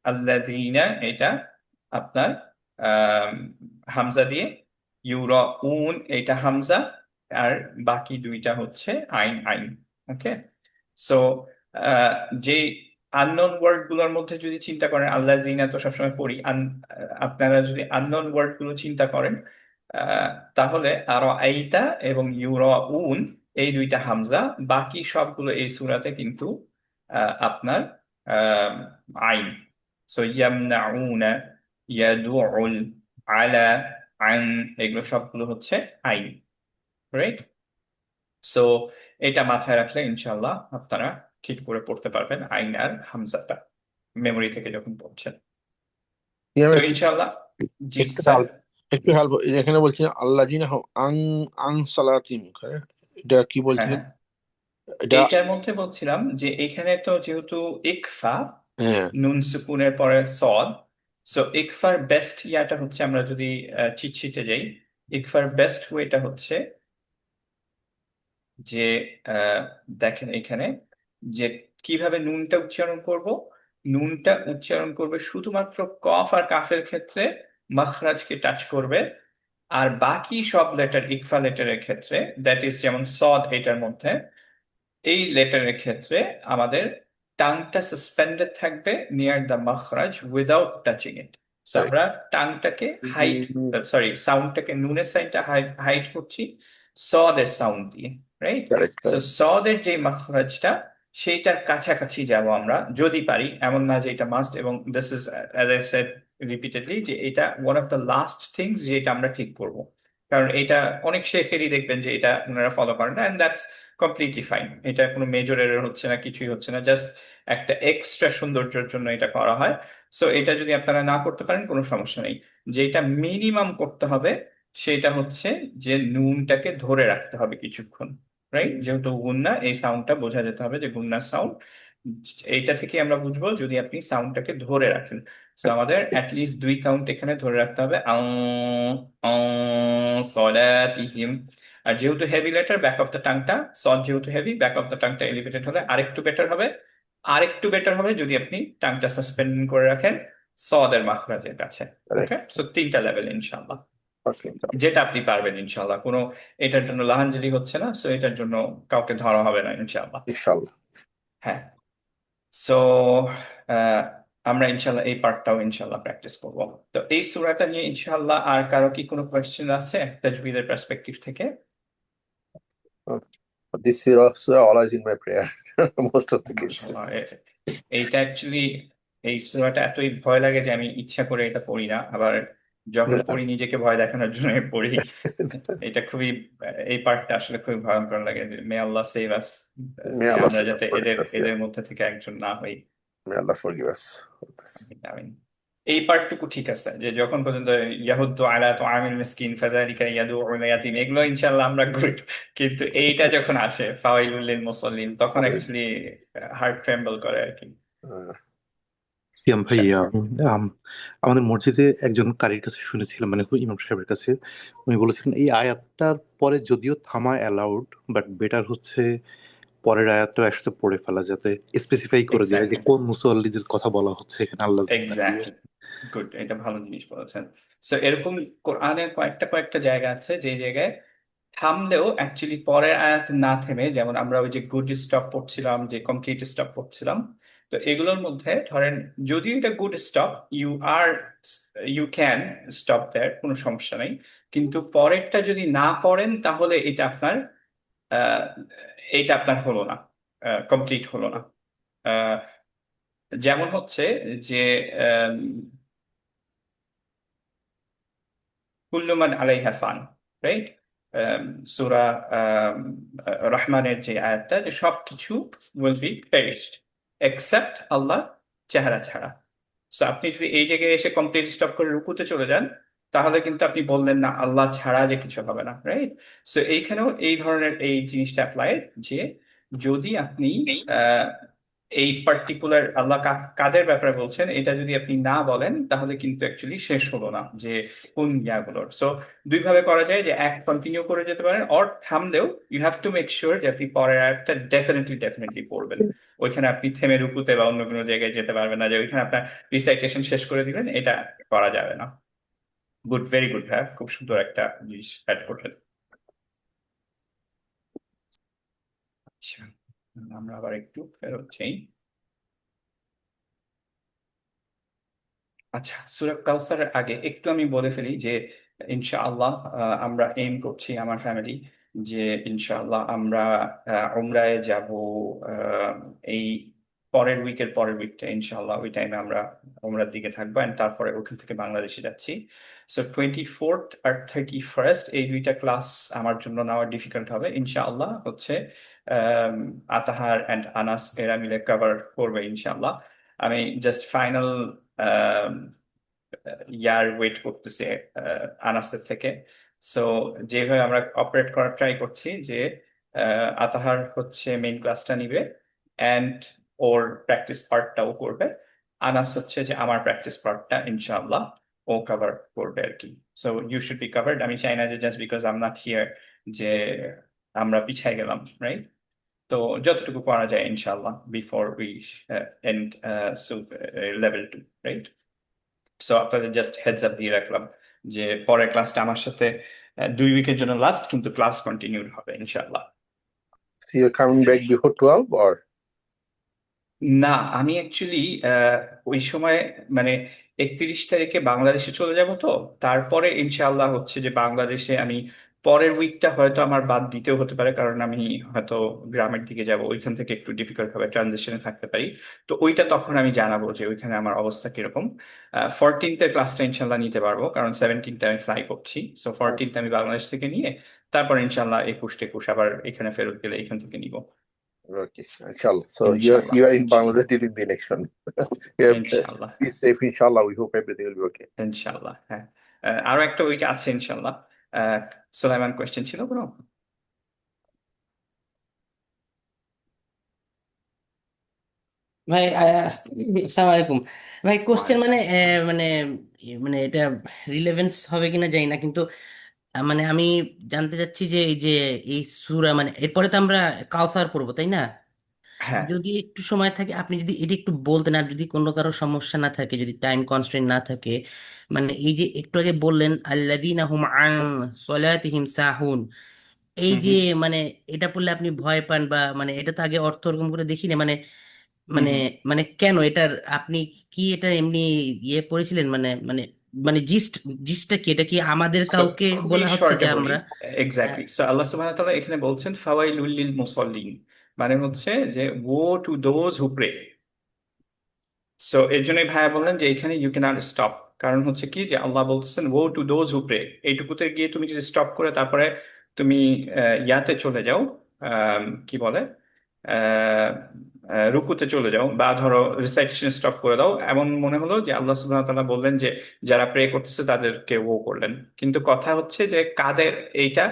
আল্লাযীনা, এটা আপনার আম, হামজা দিয়ে, ইউরাউন এটা হামজা, আর বাকি দুইটা হচ্ছে আইন আইন। ওকে, সো যে আননোন ওয়ার্ড গুলোর মধ্যে যদি চিন্তা করেন, আল্লাযীনা তো সবসময় পড়ি, আপনারা যদি আননোন ওয়ার্ড গুলো চিন্তা করেন, আহ, তাহলে আরো আইতা এবং ইউরাউন এই দুইটা হামজা, বাকি সবগুলো এই সূরাতে কিন্তু আপনার আহ, আইন। সো ইয়ামনাউনা, ইয়াদুউল, আলা, আন এগুলো সবগুলো হচ্ছে আইন, রাইট। সো এটা মাথায় রাখলে ইনশাল্লাহ আপনারা ঠিক করে পড়তে পারবেন আইন আর হামজাটা মেমোরি থেকে যখন পড়ছেন। Yeah, সো ইনশাল্লাহ। জি একটু স্যার। help, একটু হেল্প, এখানে বলছেন আল্লাযিনা হুম আং আং সালাতিম, এটা কি হ্যাঁ, বলছিলেন? এটা এইটার মধ্যে বলছিলাম যে এখানে তো যেহেতু ইকফা, হ্যাঁ নুন সুকুনের পরে সদ, সো ইকফার বেস্ট ইয়াটা হচ্ছে, আমরা যদি চিট শিটে যাই, ইকফার বেস্ট ওয়েটা হচ্ছে যে আহ, দেখেন এখানে যে কিভাবে নুনটা উচ্চারণ করব। নুনটা উচ্চারণ করবে শুধুমাত্র কফ আর কাফের ক্ষেত্রে মাখরাজকে টাচ করবে, আর বাকি সব লেটার, ইকফা লেটারের ক্ষেত্রে, দ্যাট ইজ যেমন সদ এটার মধ্যে, এই লেটারের ক্ষেত্রে আমাদের টাংটা সাসপেন্ডেড থাকবে নিয়ার দ্য মাখরাজ without touching it. So correct. আমরা টাংটাকে হাইট, সরি সাউন্ডটাকে, নুনের সাইনটা হাইট করছি সদের সাউন্ড দিয়ে, রাইট। Correct, so correct. সদের যে মাখরাজটা সেইটার কাছাকাছি যাব আমরা যদি পারি, এমন না যে এটা মাস্ট, এবং this is as I said repeatedly যে এটা one of the last things যেটা আমরা ঠিক করব, কারণ এটা অনেক শেখেরই দেখবেন যে এটা ওনারা ফলো করেন না, এন্ড দ্যাটস কমপ্লিটলি ফাইন। এটা কোনো মেজর এরর হচ্ছে না, কিছুই হচ্ছে না, জাস্ট একটা এক্সট্রা সৌন্দর্যের জন্য এটা করা হয়। সো এটা যদি আপনারা না করতে পারেন কোনো সমস্যা নেই। যেটা মিনিমাম করতে হবে সেটা হচ্ছে যে নুনটাকে ধরে রাখতে হবে কিছুক্ষণ, রাইট। যেহেতু গুন্না, এই সাউন্ডটা বোঝা যেতে হবে যে গুন্নার সাউন্ড, এইটা থেকে আমরা বুঝবো যদি আপনি সাউন্ডটাকে ধরে রাখেন। সো আমাদের অ্যাটলিস্ট 2 কাউন্ট এখানে ধরে রাখতে হবে, আও, আও, সলাতিহিম। আর যেহেতু heavy letter, back of the টাংটা, সদ যেহেতু হেভি, ব্যাক অফ দ্য টাংটা এলিভেটেড হলে আরেকটু বেটার হবে। আরেকটু বেটার হবে যদি আপনি টাংটা সাসপেন্ড করে রাখেন সদের মাখরাজের কাছে। Correct. ওকে, সো 3টা লেভেল ইনশাল্লাহ, Okay. যেটা আপনি পারবেন ইনশাল্লাহ। কোনো এটার জন্য লাহানজারি হচ্ছে না, সো এটার জন্য কাউকে ধরা হবে না ইনশাল্লাহ। ইনশাআল্লাহ। হ্যাঁ, সো আমরা ইনশাল্লাহ এই পার্টটাও ইনশাল্লাহ প্র্যাকটিস করবো। তো এই সূরাটা নিয়ে ইনশাল্লাহ আর কারো কি কোনো কোয়েশ্চেন আছে তাজবীদের পার্সপেক্টিভ থেকে? This surah always in my prayer most of the cases. মাশাআল্লাহ, এইটা অ্যাকচুয়ালি, এই সূরাটা এতই ভয় লাগে যে আমি ইচ্ছা করে এটা পড়ি না। আবার যখন না, পড়ি নিজেকে ভয় দেখানোর জন্য পড়ি। এটা খুবই, এই পার্টটা আসলে খুবই ভয়ঙ্কর লাগে। মে আল্লাহ সেভ আস, may যে Allah আমরা যাতে protect এদের us, yeah. এদের মধ্যে থেকে একজন না হই। May Allah forgive us for this. আমিন। এই পার্টটুকু ঠিক আছে, যে যখন পর্যন্ত ইয়াহুদ্দু আলা তুআমিল মিসকিন ফাযালিকা ইয়াদউল ইয়াতীম, এগুলো ইনশাআল্লাহ আমরা গুড। কিন্তু এইটা যখন আসে ফাওয়াইলুল লিল মুসাল্লিন, তখন Fine. অ্যাকচুয়ালি হার্ট ট্রেম্বল করে আর কি। Uh, সিয়াম আচ্ছা। ভাইয়া, আম, আমাদের মসজিদে একজন কারীর কাছে শুনেছিলাম, মানে ইমাম সাহেবের কাছে। উনি বলেছিলেন এই আয়াতটার পরে যদিও থামা অ্যালাউড, বাট বেটার হচ্ছে পরের আয়াতটা একসাথে পড়ে ফেলা, যাতে স্পেসিফাই করে দেয় যে এক্স্যাক্টলি, কোন মুসল্লিদের কথা বলা হচ্ছে এখানে, আল্লাহ না দিয়ে। এক্স্যাক্টলি, গুড, এটা ভালো জিনিস বলেছেন। সো এরকম কোরআনের কয়েকটা কয়েকটা জায়গা আছে যে জায়গায় থামলেও অ্যাকচুয়ালি পরের আয়াত না থেমে, যেমন আমরা ওই যে গুড স্টপ পড়ছিলাম, যে কমপ্লিট স্টপ পড়ছিলাম, তো এগুলোর মধ্যে ধরেন যদিও এটা good stop, you are you can stop there, কোনো সমস্যা নেই। কিন্তু পরেরটা যদি না পড়েন তাহলে আহ, এটা আপনার হলো না, কমপ্লিট হলো না। আহ, যেমন হচ্ছে যে কুল্লু মান আলাইহা ফান, রাইট? সূরা রহমানের যে আয়াতটা, যে সবকিছু উইল বি পেরিশড এক্সেপ্ট আল্লাহ চেহারা ছাড়া। সো আপনি যদি এই জায়গায় এসে কমপ্লিট স্টপ করে রুকুতে চলে যান, তাহলে কিন্তু আপনি বললেন না আল্লাহ ছাড়া যে কিছু হবে না, রাইট? সো এইখানেও এই ধরনের এই জিনিসটা অ্যাপ্লাই, যে যদি আপনি আহ, এই পার্টিকুলার আল্লাহ কাদের ব্যাপারে বলছেন এটা যদি আপনি না বলেন, তাহলে কিন্তু অ্যাকচুয়ালি শেষ হলো না যে কোন ইয়াগুলোর। সো দুই ভাবে করা যায়, যে এক কন্টিনিউ করে যেতে পারেন, অর থামলেও you have to make sure যে আপনি পরের একটা ডেফিনেটলি ডেফিনেটলি পড়বেন। ওইখানে আপনি থেমে রুকুতে বা অন্য কোনো জায়গায় যেতে পারবেন না, যে ওইখানে আপনার রিসাইটেশন শেষ করে দিবেন, এটা করা যাবে না। গুড, ভেরি গুড, হ্যাঁ, খুব সুন্দর একটা জিনিস অ্যাড করলেন। আচ্ছা, আমরা আবার একটু ফেরত যাই। আচ্ছা, সূরা কাউসারের আগে একটু আমি বলে ফেলি যে ইনশাআল্লাহ আমরা এইম করছি আমার ফ্যামিলি, যে ইনশাআল্লাহ আমরা উমরায় যাব এই পরের উইকটা ইনশাআল্লাহ। ওই টাইমে আমরা উমরার দিকে থাকবো, and তারপরে ওখান থেকে বাংলাদেশে যাচ্ছি। সো 24th আর 31st এই দুইটা ক্লাস আমার জন্য নেওয়া ডিফিকাল্ট হবে। ইনশাআল্লাহ হচ্ছে আতাহার অ্যান্ড আনাস এরা মিলে কভার করবে ইনশাআল্লাহ। আমি জাস্ট ফাইনাল ইয়ার ওয়েট করতেছে আনাসের থেকে। সো যেভাবে আমরা অপারেট করার ট্রাই করছি, যে আতাহার হচ্ছে মেইন ক্লাসটা নিবে অ্যান্ড ওর প্র্যাকটিস পার্টটাও করবে। আনাস হচ্ছে যে আমার প্র্যাকটিস পার্টটা ইনশাআল্লাহ ও কভার করবে আর কি। So you should be covered. আমি চাই না যে just because I am not here যে আমরা পিছাই গেলাম, রাইট? তো যতটুকু করা যায় ইনশাআল্লাহ before we and level 2, right? So আপনাদের জাস্ট হেডস আপ দিয়ে রাখলাম যে পরের ক্লাসটা আমার সাথে 2 উইকের জন্য লাস্ট, কিন্তু ক্লাস কন্টিনিউড হবে ইনশাআল্লাহ। so you're coming back before 12 or? না, আমি অ্যাকচুয়ালি ওই সময় মানে 31 তারিখে বাংলাদেশে চলে যাব, তো তারপরে ইনশাআল্লাহ হচ্ছে যে বাংলাদেশে আমি পরের উইকটা হয়তো আমার বাদ দিতেও হতে পারে, কারণ আমি হয়তো গ্রামের দিকে যাব, ওইখান থেকে একটু ডিফিকাল্ট হবে, ট্রানজিশনে থাকতে পারি। তো ওইটা তখন আমি জানাবো যে ওইখানে আমার অবস্থা কিরকম। 14th-এর ক্লাসটা ইনশাল্লাহ নিতে পারবো, কারণ 17th আমি ফ্লাই করছি। সো 14th আমি বাংলাদেশ থেকে নিয়ে তারপর ইনশাল্লাহ 21 আবার এখানে ফেরত গেলে এখান থেকে নিব Okay, inshallah. So ইনশাল্লাহ। you are in ইনশাল্লাহ, Bangladesh during the election. Yeah, ইনশাল্লাহ, be safe, inshallah. We hope everything will be okay. ইনশাল্লাহ, হ্যাঁ। আরো একটা উইক আছে ইনশাল্লাহ। আহ, সোলাইমান, কোয়েশ্চেন ছিল কোনো? ভাই আসসালামু আলাইকুম। ভাই কোশ্চেন মানে ওয়ালাইকুম আসসালাম। মানে মানে এটা রিলেভেন্স হবে কিনা জানি না, কিন্তু মানে আমি জানতে চাচ্ছি যে এই যে এই সূরা মানে এরপরে তো আমরা কাউসার পড়বো তাই না? হ্যাঁ, যদি একটু সময় থাকে আপনি যদি এটা একটু বলতেন, আর যদি কোনো কারো সমস্যা না থাকে, যদি টাইম কনস্ট্রেন্ট না থাকে, মানে এই যে একটু আগে বললেন আল্লাযীনা হুম আন সলাতিহিম সাহুন, এই হুম যে হুম মানে এটা পড়লে আপনি ভয় পান, বা মানে এটা তো আগে অর্থ ওরকম করে দেখিনি, মানে হুম মানে হুম। মানে কেন এটার আপনি কি এটা এমনি ইয়ে পড়েছিলেন, মানে মানে মানে জিস্টটা কি, এটা কি আমাদের সো কাউকে খুবই বলা হচ্ছে যে শর্টে বলি। আমরা আহ, এক্স্যাক্টলি, সো আল্লাহ সুবহানাহু ওয়া তাআলা এখানে বলছেন ফাওয়াইলুল লিল মুসাল্লিন, মানে হচ্ছে যে ও to those who pray. So এর জন্যই ভাইয়া বললেন যে এখানে ইউ ক্যানট স্টপ, কারণ হচ্ছে কি যে আল্লাহ বলতেছেন ও টু দোজ হু প্রে, এইটুকুতে গিয়ে তুমি যদি স্টপ করে তারপরে তুমি ইয়াতে চলে যাও, কি বলে, আহ, রুকুতে চলে যাও, বা ধরো রিসাইটেশন স্টপ করে দাও, এমন মনে হলো যে আল্লাহ সুবহানাহু ওয়া তাআলা বললেন যে যারা প্রে করতেছে তাদেরকে ও করলেন। কিন্তু কথা হচ্ছে যে কাদের এইটা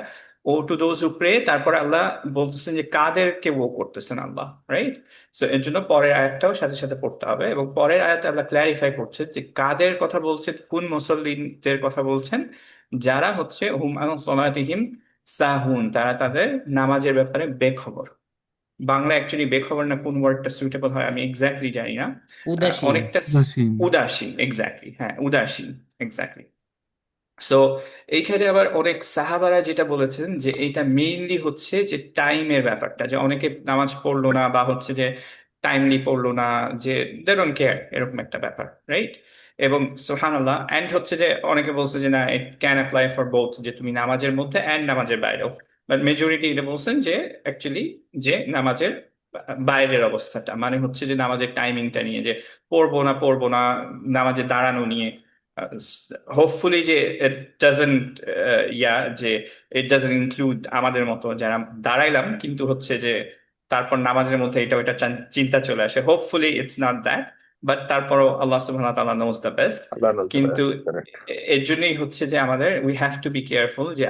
ও টু দোজ হু প্রে, তারপরে আল্লাহ বলতেছেন যে কাদেরকে ও করতেছেন আল্লাহ, রাইট? সো এর জন্য পরের আয়াতটাও সাথে সাথে পড়তে হবে, এবং পরের আয়াতে আল্লাহ ক্ল্যারিফাই করছে যে কাদের কথা বলছে, কোন মুসল্লিদের কথা বলছেন, যারা হচ্ছে হুম আন সলাতিহিম সাহুন, তারা তাদের নামাজের ব্যাপারে বেখবর। বাংলা অ্যাকচুয়ালি বেখবর না কোন ওয়ার্ডটা সুইটেবল হয় আমি এক্স্যাক্টলি জানি না। উদাসীন। অনেকটা উদাসীন। উদাসীন, এক্স্যাক্টলি, হ্যাঁ উদাসীন, এক্স্যাক্টলি। সো এইখানে আবার অনেক সাহাবারা যেটা বলেছেন যে এইটা মেইনলি হচ্ছে যে টাইমের ব্যাপারটা, যে অনেকে নামাজ পড়লো না বা হচ্ছে যে টাইমলি পড়লো না, যে দে ডোন্ট কেয়ার, এরকম একটা ব্যাপার, রাইট? এবং সুবহানাল্লাহ, এন্ড হচ্ছে যে অনেকে বলছে যে না, it can apply for both, যে তুমি নামাজের মধ্যে এন্ড নামাজের বাইরেও, বাট মেজরিটি এটা বলছেন যে অ্যাকচুয়ালি যে নামাজের বাইরের অবস্থাটা, মানে হচ্ছে যে নামাজের টাইমিংটা নিয়ে, যে পড়বো না পড়বো না, নামাজে দাঁড়ানো নিয়ে। হোপফুলি যে ইট ডাজন্ট যে ইট ডাজন্ট ইনক্লুড আমাদের মতো যারা দাঁড়াইলাম কিন্তু হচ্ছে যে তারপর নামাজের মধ্যে এটা ওইটা চিন্তা চলে আসে। Hopefully it's not that, but তারপরও আল্লাহ সুবহানাহু ওয়া তাআলা knows the best. Allah knows the কিন্তু best, correct. এর জন্যই হচ্ছে যে আমাদের we have to be careful, যে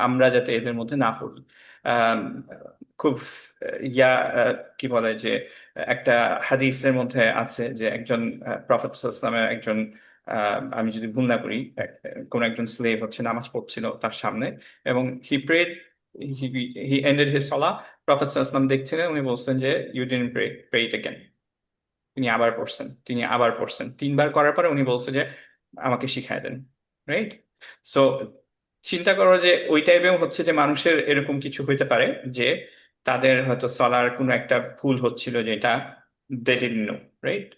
আমরা যাতে এদের মধ্যে না পড়ি। আম, খুব ইয়া কি বলে যে একটা হাদিসের মধ্যে আছে যে একজন প্রফেট সাল্লাল্লাহু আলাইহি ওয়াসাল্লামের একজন, আমি যদি ভুল না করি, কোন একজন স্লেভ হচ্ছে নামাজ পড়ছিল তার সামনে, এবং he prayed, he ended his সালাহ, প্রফেট সাল্লাল্লাহু আলাইহি ওয়াসাল্লাম দেখছিলেন, উনি বলছেন যে you didn't pray, pray it again. তিনি আবার পড়ছেন, তিনি আবার পড়ছেন, তিনবার করার পরে উনি বলছে যে আমাকে শিখায় দেন, রাইট? সো চিন্তা করো যে ওই টাইমেও হচ্ছে যে মানুষের এরকম কিছু হইতে পারে যে তাদের হয়তো সলার কোনো একটা ভুল হচ্ছিল, যেটা দে ডিডন্ট নো, রাইট?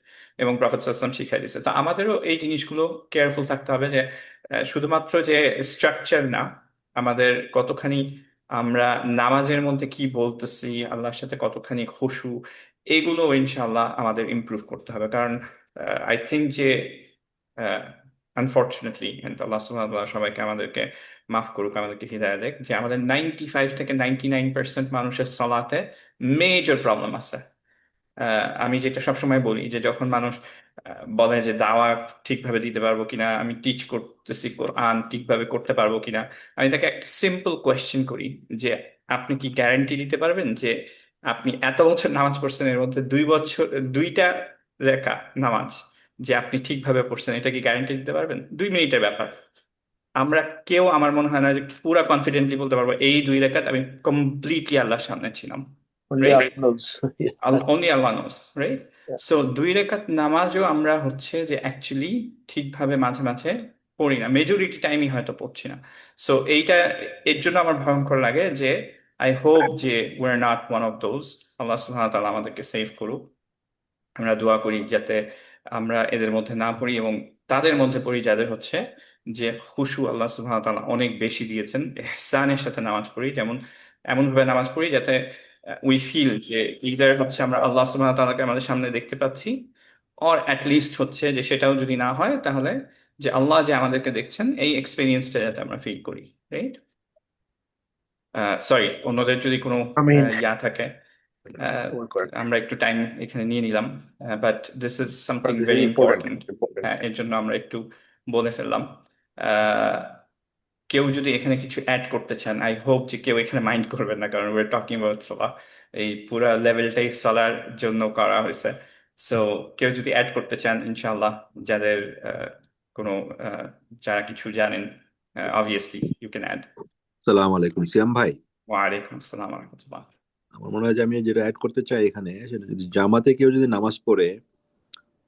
এবং প্রফেট সাল্লাল্লাহু আলাইহি ওয়াসাল্লাম শিখাই দিচ্ছে। তো আমাদেরও এই জিনিসগুলো কেয়ারফুল থাকতে হবে, যে শুধুমাত্র যে স্ট্রাকচার না, আমাদের কতখানি আমরা নামাজের মধ্যে কি বলতেছি, আল্লাহর সাথে কতখানি খুশু, এগুলো ইনশাআল্লাহ আমাদের ইমপ্রুভ করতে হবে। কারণ আই থিঙ্ক যে আনফর্চুনেটলি, আল্লাহ সুবহানাহু ওয়া তাআলা সবাইকে আমাদেরকে মাফ করুক, আমাদেরকে হিদায়াত দেখ, যে আমাদের 95 থেকে 99% মানুষের সলাতে মেজর প্রবলেম আছে। আমি যেটা সবসময় বলি যে যখন মানুষ বলে যে দাওয়া ঠিকভাবে দিতে পারবো কিনা, আমি টিচ করতেছি কোরআন ঠিকভাবে করতে পারবো কিনা, আমি তাকে একটা সিম্পল কোয়েশ্চেন করি যে আপনি কি গ্যারান্টি দিতে পারবেন যে আপনি এত বছর নামাজ পড়ছেন, এর মধ্যে 2 বছর 2টা রেখা নামাজ যে আপনি ঠিকভাবে পড়ছেন, এটা কি গ্যারান্টি দিতে পারবেন? 2 মিনিটের ব্যাপার। আমরা কেউ, আমার মনে হয় না যে পুরা কনফিডেন্টলি বলতে পারবো এই 2 রেখাত আমি কমপ্লিটলি আল্লাহর সামনে ছিলাম, Only right? Allah knows. Yeah. Only Allah knows, right? Yeah. So 2 রেখাত নামাজও আমরা হচ্ছে যে অ্যাকচুয়ালি ঠিকভাবে মাঝে মাঝে পড়ি না, মেজরিটি টাইমই হয়তো পড়ছি না। সো এইটা, এর জন্য আমার ভয়ঙ্কর লাগে যে আই হোপ যে we're not one of those. Allah সুবহানাহু ওয়া তাআলা আমাদেরকে সেভ করুক। আমরা দোয়া করি যাতে আমরা এদের মধ্যে না পড়ি, এবং তাদের মধ্যে পড়ি যাদের হচ্ছে যে খুশু আল্লাহ সুবহানাহু ওয়া তাআলা অনেক বেশি দিয়েছেন, ইহসানের সাথে নামাজ পড়ি, যেমন এমন ভাবে নামাজ পড়ি যাতে উই ফিল যে ইদার হচ্ছে আমরা আল্লাহ সুবহানাহু ওয়া তাআলাকে আমাদের সামনে দেখতে পাচ্ছি, অর লিস্ট হচ্ছে যে সেটাও যদি না হয় তাহলে যে আল্লাহ যে আমাদেরকে দেখছেন, এই এক্সপিরিয়েন্সটা যাতে আমরা ফিল করি, রাইট? সরি, অন্যদের যদি কোনো আমিন। ইয়া থাকে, Correct. আমরা একটু টাইম এখানে নিয়ে নিলাম, but this is something But this is very important. Important. Important. হ্যাঁ, এর জন্য আমরা একটু বলে ফেললাম। আহ, কেউ যদি এখানে কিছু অ্যাড করতে চান, আই হোপ যে কেউ এখানে মাইন্ড করবেন না, কারণ ওয়ের টকিং অ্যাবাউট সালাহ, এই পুরো লেভেলটাই সালার জন্য করা হয়েছে। সো কেউ যদি অ্যাড করতে চান, ইনশাআল্লাহ, যাদের কোনো যারা কিছু জানেন, অবভিয়াসলি ইউ ক্যান অ্যাড। সালাম আলাইকুম সিয়াম ভাই। ওয়ালাইকুম আসসালাম ওয়া রাহমাতুল্লাহ। আমার মনে হয় যে আমি যেটা অ্যাড করতে চাই এখানে, সেটা যদি জামাতে কেউ যদি নামাজ পড়ে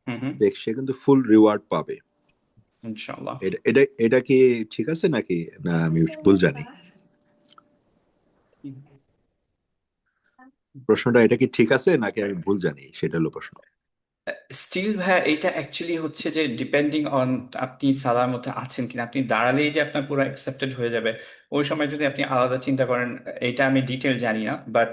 হুম হুম, দেখ, সে কিন্তু ফুল রিওয়ার্ড পাবে। ইনশাআল্লাহ। এটা এটা এটা কি ঠিক আছে নাকি না আমি ভুল জানি? প্রশ্নটা এটা কি ঠিক আছে নাকি আমি ভুল জানি, সেটা হলো প্রশ্ন। স্টিল ভাইয়া, এটা অ্যাকচুয়ালি হচ্ছে যে ডিপেন্ডিং অন আপনি সালার মধ্যে আছেন কিনা। আপনি দাঁড়ালেই যে আপনার পুরো অ্যাকসেপ্টেড হয়ে যাবে, ওই সময় যদি আপনি আলাদা চিন্তা করেন, এটা আমি ডিটেল জানি না, বাট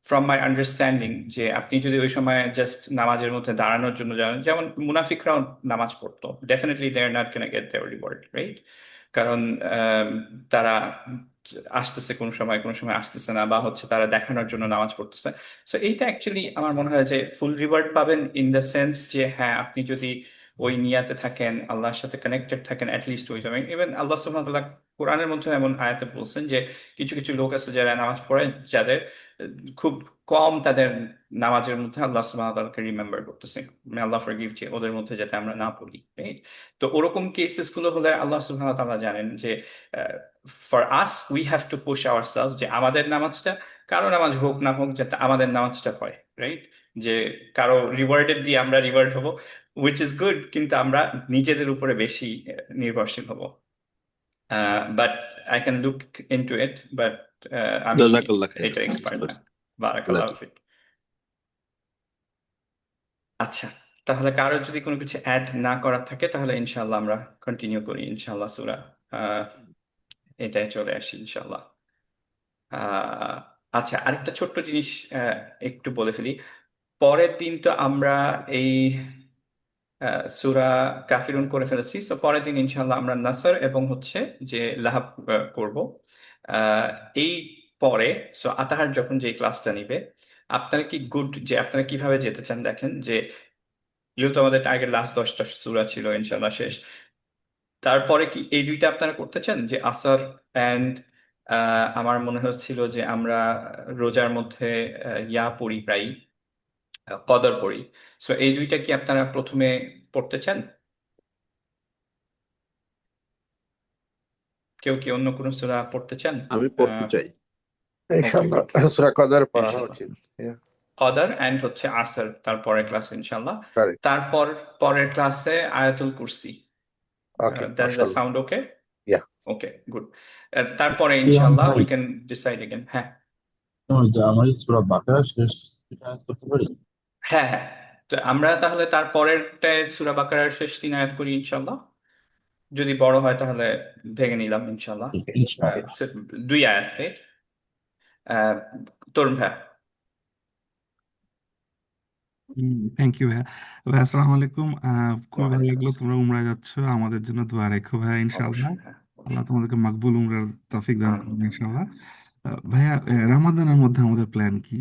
ফ্রম মাই আন্ডারস্ট্যান্ডিং যে আপনি যদি ওই সময় জাস্ট নামাজের মধ্যে দাঁড়ানোর জন্য যান, যেমন মুনাফিকরাও নামাজ পড়তো, definitely they are not gonna get their reward, right? কারণ তারা আসতেছে কোনো সময় আসতেছে না, বা হচ্ছে তারা দেখানোর জন্য নামাজ পড়তেছে। সো এইটা অ্যাকচুয়ালি আমার মনে হয় যে ফুল রিওয়ার্ড পাবেন ইন দ্য সেন্স যে হ্যাঁ, আপনি যদি ওই নিয়াতে থাকেন, আল্লাহর সাথে কানেক্টেড থাকেন অ্যাটলিস্ট ওই সময়। ইভেন আল্লাহ সুবহানাহু ওয়া তাআলা কোরআনের মধ্যে এমন আয়াতে বলছেন যে কিছু কিছু লোক আছে যারা নামাজ পড়ে, যাদের খুব কম তাদের নামাজের মধ্যে আল্লাহ সুবহানাহু ওয়া তাআলাকে রিমেম্বার করতেছে, মানে আল্লাহ ফরগিভ, যে ওদের মধ্যে যাতে আমরা না পড়ি, রাইট? তো ওরকম কেসেস গুলো হলে আল্লাহ সুবহানাহু ওয়া তাআলা জানেন যে for us we have to push ourself, যে আমাদের নামাজটা, কারো নামাজ হোক না হোক, যাতে আমাদের নামাজটা হয়, রাইট? যে কারো রিওয়ার্ডের দিয়ে আমরা রিওয়ার্ড হব, উইচ ইজ গুড, কিন্তু আমরা নিজেদের উপরে বেশি নির্ভরশীল হব। But I can look into it, but আমি জাযাকাল্লাহ খাইর। এটা এক্সপার্ট না। জাযাকাল্লাহ বারাকাল্লাহু খাইর। ফিক। আচ্ছা, তাহলে কারো যদি কোনো কিছু অ্যাড না করার থাকে তাহলে ইনশাআল্লাহ আমরা কন্টিনিউ করি, ইনশাআল্লাহ সূরা এটাই চলে আসি ইনশাআল্লাহ। আহ, আচ্ছা, আরেকটা ছোট্ট জিনিস একটু বলে ফেলি। পরের দিন তো আমরা এই সূরা কাফিরুন করে ফেলেছি, তো পরের দিন ইনশাআল্লাহ আমরা নাসর এবং হচ্ছে যে লাহাব করব। আহ, এই পরে সো আতাহার যখন যে ক্লাসটা নিবে, আপনারা কি গুড, যে আপনারা কিভাবে যেতে চান দেখেন, যে যেহেতু আমাদের টার্গেট লাস্ট 10টা সূরা ছিল ইনশাআল্লাহ শেষ, তারপরে কি এই দুইটা আপনারা করতে চান, যে আসর অ্যান্ড আমার মনে হচ্ছিল যে আমরা রোজার মধ্যে ইয়া পড়ি প্রায়, কদর পড়ি। সো এই দুইটা কি আপনারা প্রথমে পড়তে চান? কেউ কি অন্য কোনো সূরা পড়তে চান? আমি পড়তে চাই। ওকে, ইনশাআল্লাহ গুড, সূরা কদর পড়া ইনশাআল্লাহ। উচিত। কদর অ্যান্ড হচ্ছে আসর, তারপরের ক্লাসে ইনশাআল্লাহ। কারেক্ট। তারপর পরের ক্লাসে আয়াতুল কুরসি। ওকে, Does that মাশাআল্লাহ। sound okay? ইয়া। Okay, good. তারপরে ইমাম ইনশাআল্লাহ ভাই, we can decide again. হ্যাঁ আমার সূরা বাকারা শেষ আয়াত করতে পারি? হ্যাঁ হ্যাঁ, তো আমরা তাহলে তারপরেরটায় সূরা বাকারার শেষ 3 আয়াত করি ইনশাআল্লাহ। যদি বড় হয় তাহলে ভেঙে নিলাম ইনশাআল্লাহ। ইনশাআল্লাহ। 2 আয়াত, রাইট? তরুণ ভাই। থ্যাংক ইউ ভাইয়া। ভাইয়া আসসালামু আলাইকুম। খুবই ভালো ওয়ালাইকুম লাগলো আসসালাম। তোমরা উমরায় যাচ্ছ, আমাদের জন্য দোয়া রেখো ভাইয়া ইনশাআল্লাহ। অবশ্যই, হ্যাঁ আল্লাহ অবশ্যই। তোমাদেরকে মাকবুল উমরার তৌফিক দান আমিন, করুন আমিন, ইনশাআল্লাহ। আমিন। ভাইয়া রামাদানের মধ্যে আমাদের প্ল্যান কি?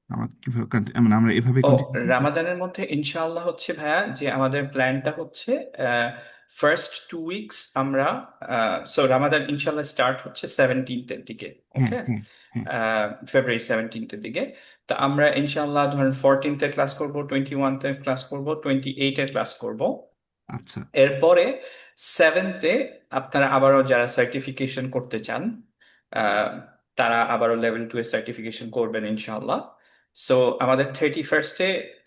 আমরা কিভাবে মানে আমরা এভাবে ও, কন্টিনিউ করব? রামাদানের মধ্যে ইনশাআল্লাহ হচ্ছে ভাইয়া, যে আমাদের প্ল্যানটা হচ্ছে ফার্স্ট 2 উইকস আমরা, সো রামাদান ইনশাআল্লাহ স্টার্ট হচ্ছে 17th দিকে, হ্যাঁ ওকে? হ্যাঁ হ্যাঁ। ফেব্রুয়ারি 17th দিকে। তো আমরা ইনশাআল্লাহ ধরেন 14th ক্লাস করব, 21th ক্লাস করব, 28 ক্লাস করব। আচ্ছা এরপরে 7th আপনারা আবারও যারা সার্টিফিকেশন করতে চান, আহ, তারা আবারও লেভেল 2 এর সার্টিফিকেশন করবেন ইনশাআল্লাহ। সো আমাদের 31st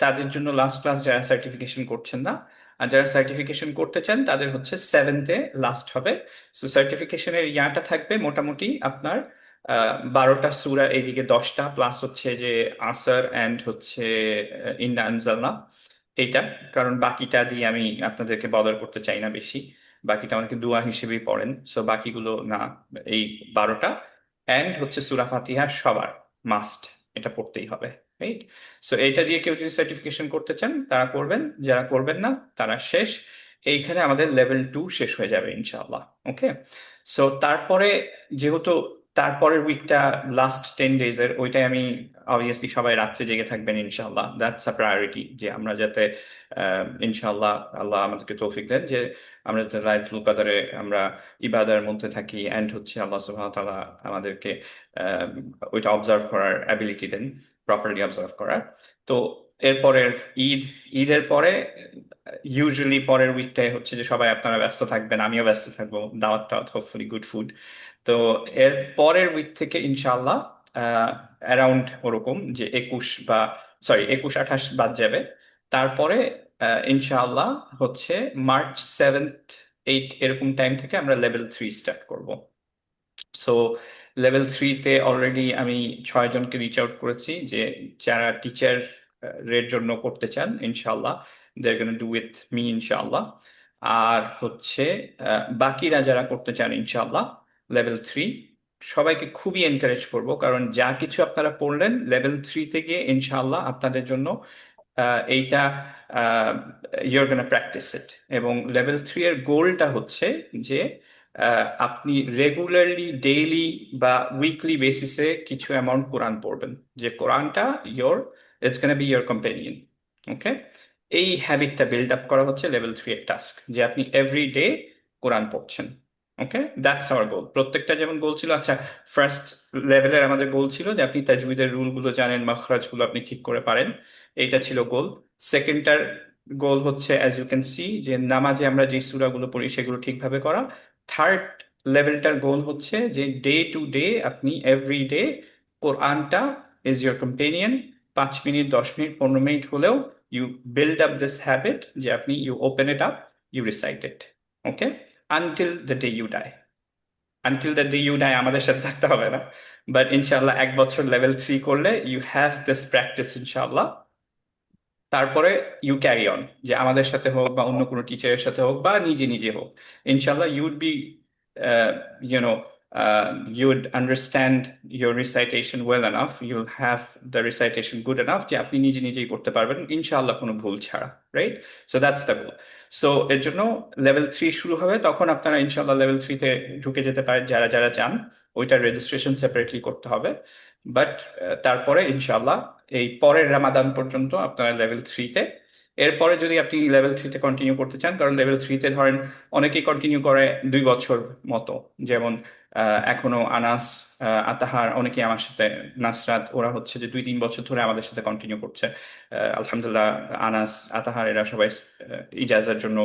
তাদের জন্য লাস্ট ক্লাস, যারা সার্টিফিকেশন করছেন না। আর যারা সার্টিফিকেশন করতে চান তাদের হচ্ছে 7th লাস্ট হবে। সো সার্টিফিকেশনের ইয়াটা থাকবে মোটামুটি আপনার 12টা সূরা, এইদিকে 10টা, প্লাস হচ্ছে যে আসর অ্যান্ড হচ্ছে ইন্না আনজালনা, এইটা। কারণ বাকিটা দিয়ে আমি আপনাদেরকে বদল করতে চাই না বেশি, বাকিটা অনেকে দুয়া হিসেবেই পড়েন, সো বাকিগুলো না। এই 12টা অ্যান্ড হচ্ছে সূরা ফাতিহা সবার মাস্ট, এটা পড়তেই হবে, রাইট? সো এইটা দিয়ে কেউ যদি সার্টিফিকেশন করতে চান তারা করবেন, যারা করবেন না তারা শেষ। এইখানে আমাদের লেভেল 2 শেষ হয়ে যাবে ইনশাআল্লাহ, ওকে? সো তারপরে যেহেতু তারপরের উইকটা লাস্ট 10 days ওইটাই আমি অবভিয়াসলি সবাই রাত্রে জেগে থাকবেন ইনশাআল্লাহ, দ্যাটস আ প্রায়োরিটি, যে আমরা যাতে ইনশাআল্লাহ আল্লাহ আমাদেরকে তৌফিক দেন যে আমরা যাতে লাইলাতুল কদরে আমরা ইবাদার মধ্যে থাকি, অ্যান্ড হচ্ছে আল্লাহ সুবহানাহু ওয়া তাআলা আমাদেরকে আহ, ওইটা অবজার্ভ করার অ্যাবিলিটি দেন, প্রপারলি অবজার্ভ করার। তো এরপরের ঈদের পরে ইউজুয়ালি পরের উইকটাই হচ্ছে যে সবাই আপনারা ব্যস্ত থাকবেন, আমিও ব্যস্ত থাকবো, দাওয়াত টাওয়াত, হোপফুলি গুড ফুড। তো এর পরের উইক থেকে ইনশাআল্লাহ অ্যারাউন্ড ওরকম যে 21 28 বাদ যাবে। তারপরে ইনশাআল্লাহ হচ্ছে মার্চ 7th 8th এরকম টাইম থেকে আমরা লেভেল 3 স্টার্ট করব। সো লেভেল 3-তে অলরেডি আমি 6 জনকে রিচ আউট করেছি, যে যারা টিচার এর জন্য করতে চান ইনশাআল্লাহ, they're gonna do with me ইনশাআল্লাহ। আর হচ্ছে বাকিরা যারা করতে চান ইনশাআল্লাহ লেভেল 3, সবাইকে খুবই এনকারেজ করব, কারণ যা কিছু আপনারা পড়লেন লেভেল 3-তে গিয়ে ইনশাআল্লাহ আপনাদের জন্য এইটা ইউর গোনা প্র্যাকটিস ইট। এবং লেভেল 3 এর গোলটা হচ্ছে যে আপনি রেগুলারলি ডেইলি বা উইকলি বেসিসে কিছু অ্যামাউন্ট কোরআন পড়বেন, যে কোরআনটা it's gonna be your companion. Okay, এই হ্যাবিটটা বিল্ড আপ করা হচ্ছে লেভেল 3 এর টাস্ক, যে আপনি এভরি ডে কোরআন পড়ছেন। ওকে, দ্যাটস আওয়ার গোল। প্রত্যেকটা যেমন গোল ছিল, আচ্ছা ফার্স্ট লেভেলের আমাদের গোল ছিল যে আপনি তাজউইদের রুলগুলো জানেন, মাখরাজগুলো আপনি ঠিক করে পারেন, এইটা ছিল গোল। সেকেন্ডটার গোল হচ্ছে অ্যাজ ইউ ক্যান সি যে নামাজে আমরা যে সূরাগুলো পড়ি সেগুলো ঠিকভাবে করা। থার্ড লেভেলটার গোল হচ্ছে যে ডে টু ডে আপনি এভরি ডে কোরআনটা is your companion. 5 minute, 10 minute, 15 minute হলেও you build up this habit, যে আপনি you open it up, you recite it. Okay, until the day you die. Until the day you die আমাদের সাথে থাকতে হবে না, but ইনশাল্লাহ 1 বছর লেভেল 3 করলে ইউ হ্যাভ দিস প্র্যাকটিস ইনশাল্লাহ। তারপরে ইউ ক্যারি অন, যে আমাদের সাথে হোক বা অন্য কোনো টিচারের সাথে হোক বা নিজে নিজে হোক, ইনশাল্লাহ ইউড be you know you'd understand your recitation well enough, you'll have the recitation good enough যে আপনি নিজে নিজেই করতে পারবেন ইনশাআল্লাহ কোনো ভুল ছাড়া, right? So that's the goal. So এর জন্য লেভেল 3 শুরু হবে, তখন আপনারা ইনশাআল্লাহ লেভেল 3-তে ঢুকে যেতে পারেন যারা যারা চান। ওইটার রেজিস্ট্রেশন সেপারেটলি করতে হবে, বাট তারপরে ইনশাআল্লাহ এই পরের রামাদান পর্যন্ত আপনারা লেভেল 3-তে। এরপরে যদি আপনি লেভেল 3-তে কন্টিনিউ করতে চান, কারণ লেভেল 3-তে ধরেন অনেকেই কন্টিনিউ করে 2 বছর মতো, যেমন এখনো আনাস, আতাহার, অনেকেই আমার সাথে, নাসরাত, ওরা হচ্ছে যে 2-3 বছর ধরে আমাদের সাথে কন্টিনিউ করছে। আলহামদুলিল্লাহ, আনাস, আতাহার এরা সবাই ইজাজার জন্য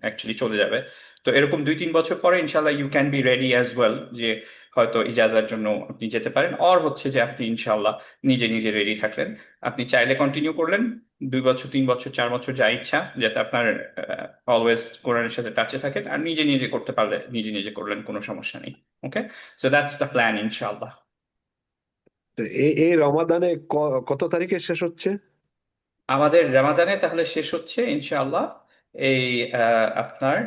অ্যাকচুয়ালি চলে যাবে। তো এরকম 2-3 বছর পরে ইনশাল্লাহ you can be ready as well, যে হয়তো ইজাজার জন্য আপনি যেতে পারেন, অর হচ্ছে যে আপনি ইনশাল্লাহ নিজে নিজে রেডি থাকলেন, আপনি চাইলে কন্টিনিউ করলেন 2 বছর, 3 বছর, 4 বছর, যা ইচ্ছা, যাতে আপনার অলওয়েজ কোরআনের সাথে টাচে থাকেন, আর নিজে নিজে করতে পারলে নিজে নিজে করলেন, কোনো সমস্যা নেই। ওকে, সো দ্যাটস দ্য প্ল্যান ইনশাআল্লাহ। তো এই রমাদানে কত তারিখে শেষ হচ্ছে? আমাদের রামাদানে তাহলে শেষ হচ্ছে ইনশাআল্লাহ এই আপনার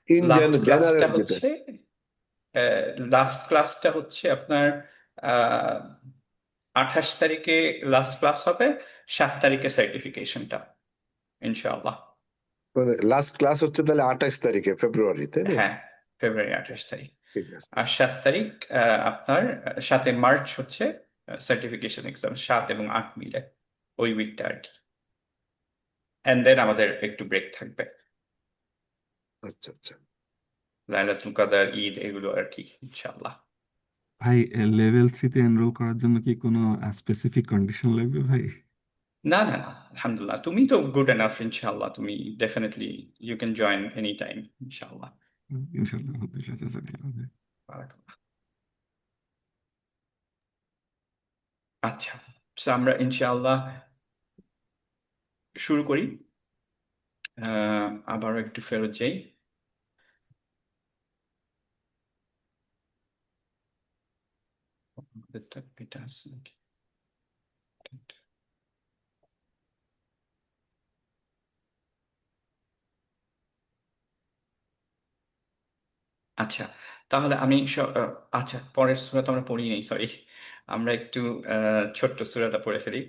ইন লাস্ট ক্লাসটা জানুয়ারির ভিতরে? হচ্ছে লাস্ট ক্লাসটা হচ্ছে আপনার 28 তারিখে লাস্ট ক্লাস হবে, 7 তারিখে সার্টিফিকেশনটা ইনশাআল্লাহ। মানে লাস্ট ক্লাস হচ্ছে তাহলে 28 তারিখে ফেব্রুয়ারি, তাই না? হ্যাঁ, ফেব্রুয়ারি 28 তারিখ। ঠিক আছে। আর 7 তারিখ আপনার 7 মার্চ হচ্ছে সার্টিফিকেশন এক্সাম, 7 এবং 8 মিলে ওই উইকটা আর কি। এন্ড দেন আমাদের একটু ব্রেক থাকবে, আচ্ছা আচ্ছা। লাইলাতুল কাদার, ঈদ, এগুলো আর কি ইনশাআল্লাহ। ভাই লেভেল 3-তে এনরোল করার জন্য কি কোনো স্পেসিফিক কন্ডিশন লাগবে ভাই? না না না, আলহামদুলিল্লাহ, তুমি তো গুড এনাফ ইনশাআল্লাহ, তুমি definitely you can join any time ইনশাআল্লাহ। ইনশাল্লাহ, আলহামদুলিল্লাহ, জাযাকাল্লাহ ভাই। বারাকাল্লাহ। আচ্ছা, তো আমরা ইনশাআল্লাহ শুরু করি। আবারও একটু ফেরত যাই। এটা আছে নাকি? আচ্ছা, তাহলে আমি আচ্ছা, পরের সূরা তো আমরা পড়ি নাই, সরি। আমরা একটু ছোট্ট সূরাটা পড়ে ফেলি,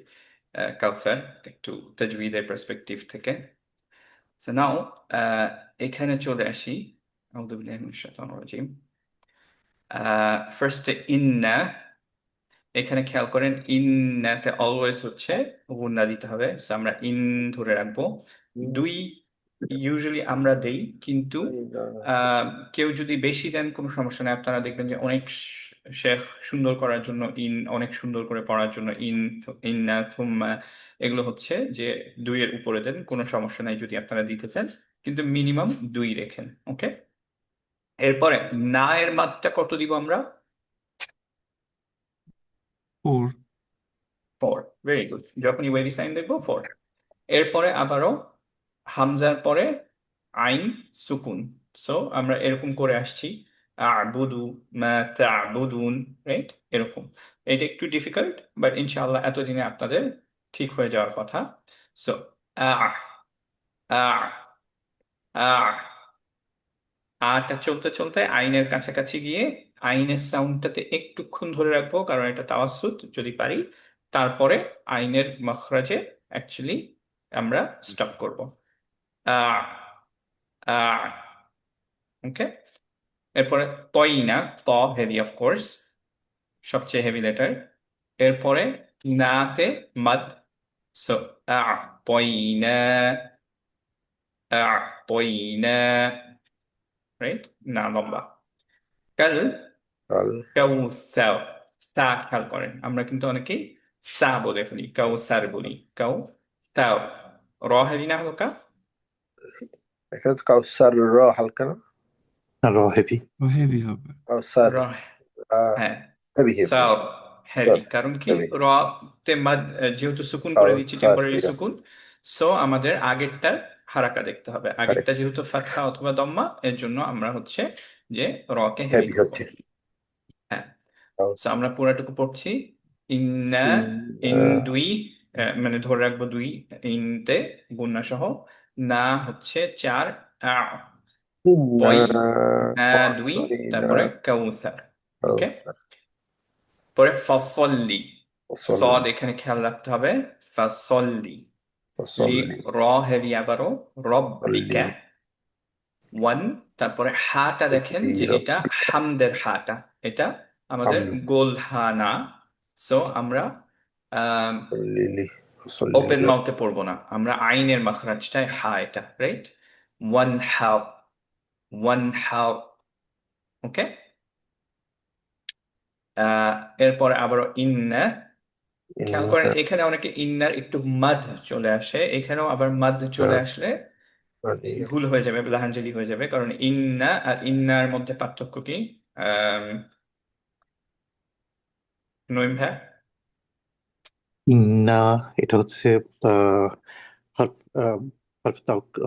কাউসার, একটু তাজউইদের পার্সপেক্টিভ থেকে। সো নাও এখানে চলে আসি। আউযু বিল্লাহি মিনাশ শাইতানির রাজিম। ফার্স্টে ইন্না, এখানে খেয়াল করেন ইন্নাতে অলওয়েজ হচ্ছে গুন্না দিতে হবে, সো আমরা ইন ধরে রাখবো। দুই ইউজুয়ালি আমরা দেই, কিন্তু কেউ যদি বেশি দেন কোনো সমস্যা নেই। আপনারা দেখবেন যে অনেক শেখ সুন্দর করার জন্য ইন, অনেক সুন্দর করে পড়ার জন্য ইন, ইন্না, থুম্মা, এগুলো হচ্ছে যে 2-এর উপরে দেন, কোনো সমস্যা নাই যদি আপনারা দিতে চান, কিন্তু মিনিমাম 2 রেখেন। ওকে, এরপরে না এর মাত্রা কত দিব আমরা? 4। 4, ভেরি গুড। যখনই ওয়েরি সাইন দেখবো 4। এরপরে আবারও হামজার পরে আইন সুকুন। সো আমরা এরকম করে আসছি, আবুদু মা তা'বুদুন, রাইট? এরকম। এটা একটু ডিফিকাল্ট, বাট ইনশাআল্লাহ এতদিনে আপনাদের ঠিক হয়ে যাওয়ার কথা। সো আ আ আ আটা চলতে চলতে আইনের কাছাকাছি গিয়ে আইনের সাউন্ডটাতে একটুক্ষণ ধরে রাখবো, কারণ এটা তাওয়াসুত যদি পারি, তারপরে আইনের মখরাজে অ্যাকচুয়ালি আমরা স্টপ করব। ওকে, এরপরে তয়না, ত হেভি অফ কোর্স, সবচেয়ে হেভি লেটার। এরপরে নাতে মাদ, সো তয়না, তয়না, রাইট, না লম্বা। কাল কাল কাউসার, সা খেয়াল করেন, আমরা কিন্তু অনেকেই সা বলে ফেলি, কাউসার বলি, কাউসার। র হেভি না হালকা? এখানে তো কাউসার র হালকা না, আর হেভি। হেভি হবে। কাউসার র, হ্যাঁ, হেভি হেভি সার হেভি, কারণ কি হেভি র তে মাদ যেহেতু সুকুন করে দিচ্ছি, কাউসার টেম্পোরারি এটা সুকুন, সো আমাদের আগেরটার হারাকা দেখতে হবে। আগেরটা যেহেতু ফাতহা অথবা দম্মা, এর জন্য আমরা হচ্ছে যে র কে হেভি হেভি করব। হচ্ছে হ্যাঁ, সো আমরা পুরাটুকু পড়ছি। ইন্না, ইন দুই, মানে ধরে রাখবো দুই, ইনতে গুণনা সহ, না হচ্ছে 4, তয় দুই, তারপরে কাউসার। ওকে, পরে ফসল্লি, সদ এখানে খেয়াল রাখতে হবে, ফসল্লি। লি, র হেভি আবারও, রব্বিকা, ওয়ান। তারপরে হাটা দেখেন যে এটা হামদের হাটা, এটা আমাদের গোল হা না, সো আমরা ওপেন মাউথে পড়বো না, আমরা আইনের মাখরাজটাই হা, এটা রাইট, ওয়ান হাও, ওয়ান হাও। ওকে, এরপরে আবারও ইন্না, খেয়াল করেন এখানে অনেকে ইন্নার একটু মাদ চলে আসে, এখানেও আবার মাদ চলে আসলে ভুল হয়ে যাবে, লাহানজালি হয়ে যাবে, কারণ ইন্না আর ইন্নার মধ্যে পার্থক্য কি? নইম ভাই? না, এটা হচ্ছে আহ, হরফ হরফ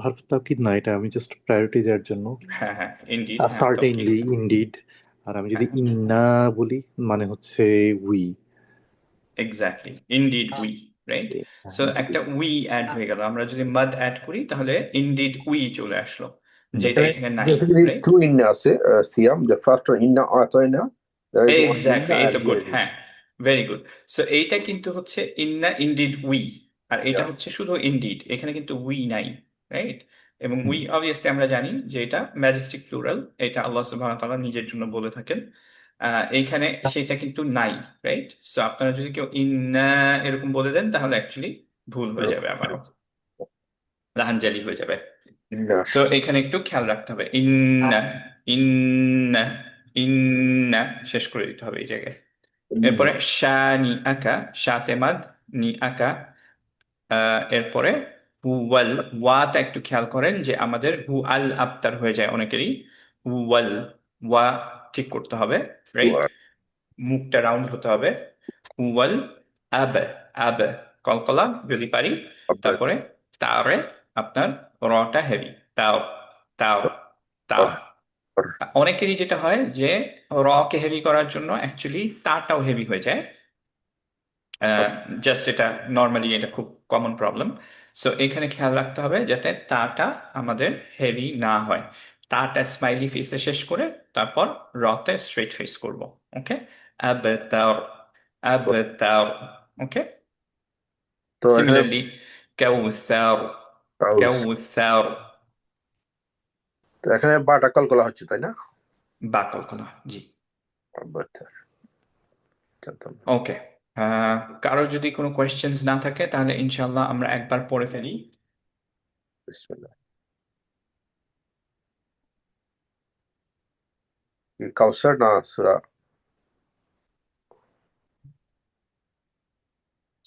হরফ তাওকিদ না, এটা আমি জাস্ট প্রায়োরিটি দেওয়ার জন্য। হ্যাঁ হ্যাঁ, ইনডিড, আর হ্যাঁ, সার্টেনলি, তাওকিদ, ইনডিড। আর আমি যদি হ্যাঁ, ইন্না বলি মানে হচ্ছে we. Exactly, indeed we, right. So একটা উই অ্যাড হয়ে গেল, আমরা যদি মাদ অ্যাড করি তাহলে ইনডিড উই চলে আসলো, যেটা এখানে এখানে নাই, বেসিক্যালি রাইট। টু ইন্না আছে সিয়াম, the first one inna আতাইনা, there is one exactly, inna এই and তো here গুড, it is. হ্যাঁ, ভেরি গুড। সো এইটা কিন্তু হচ্ছে ইন্না ইনডিড উই, আর এটা Yeah. হচ্ছে শুধু ইনডিড, এখানে কিন্তু উই নাই, রাইট। এবং উই অবভিয়াসলি আমরা জানি যে এটা ম্যাজেস্টিক প্লুরাল, এটা আল্লাহ সুবহানাহু ওয়া তাআলা নিজের জন্য বলে থাকেন, এইখানে সেটা কিন্তু নাই, রাইট। সো আপনারা যদি কেউ ইন্না এরকম বলে দেন তাহলে অ্যাকচুয়ালি ভুল হয়ে যাবে, আবারও লাহানজালি হয়ে যাবে। Inna. সো এখানে একটু খেয়াল রাখতে হবে, ইন্না, ইন্না, ইন্না শেষ করে দিতে হবে এই জায়গায়। এরপরে শানি আকা, শাতে মাদ, নি আকা। এরপরে হুয়াল, ওয়াটা একটু খেয়াল করেন যে আমাদের হু আল আবতার হয়ে যায় অনেকেরই, হুয়াল, ওয়া ঠিক করতে হবে, রাইট, মুখটা রাউন্ড হতে হবে। হুয়াল আব, আব, কলকলা যদি পারি। তারপরে তারে আপনার রটা হেভি, তাও, তাও, তাও। অনেকেরই যেটা হয় যে র কে হেভি করার জন্য অ্যাকচুয়ালি তাটাও হেভি হয়ে যায়, জাস্ট এটা নর্মালি এটা খুব কমন প্রবলেম। সো এখানে খেয়াল রাখতে হবে যাতে তাটা আমাদের হেভি না হয়, তাটা স্মাইলি ফেসে শেষ করে তারপর রতে স্ট্রেট ফেস করব। ওকে, আবতার, আবতার। ওকে, তো এখানে সিমিলারলি কাউসার, কাউস, কাউসার, তো এখানে বাটা কলকলা হচ্ছে তাই না? বাকল কলা, জি। আচ্ছা, জানতাম না। ওকে, কারো যদি কোনো কোয়েশ্চেন্স না থাকে তাহলে ইনশাল্লাহ আমরা একবার পড়ে ফেলি। বিসমিল্লাহ। কি কাউসার না সূরা?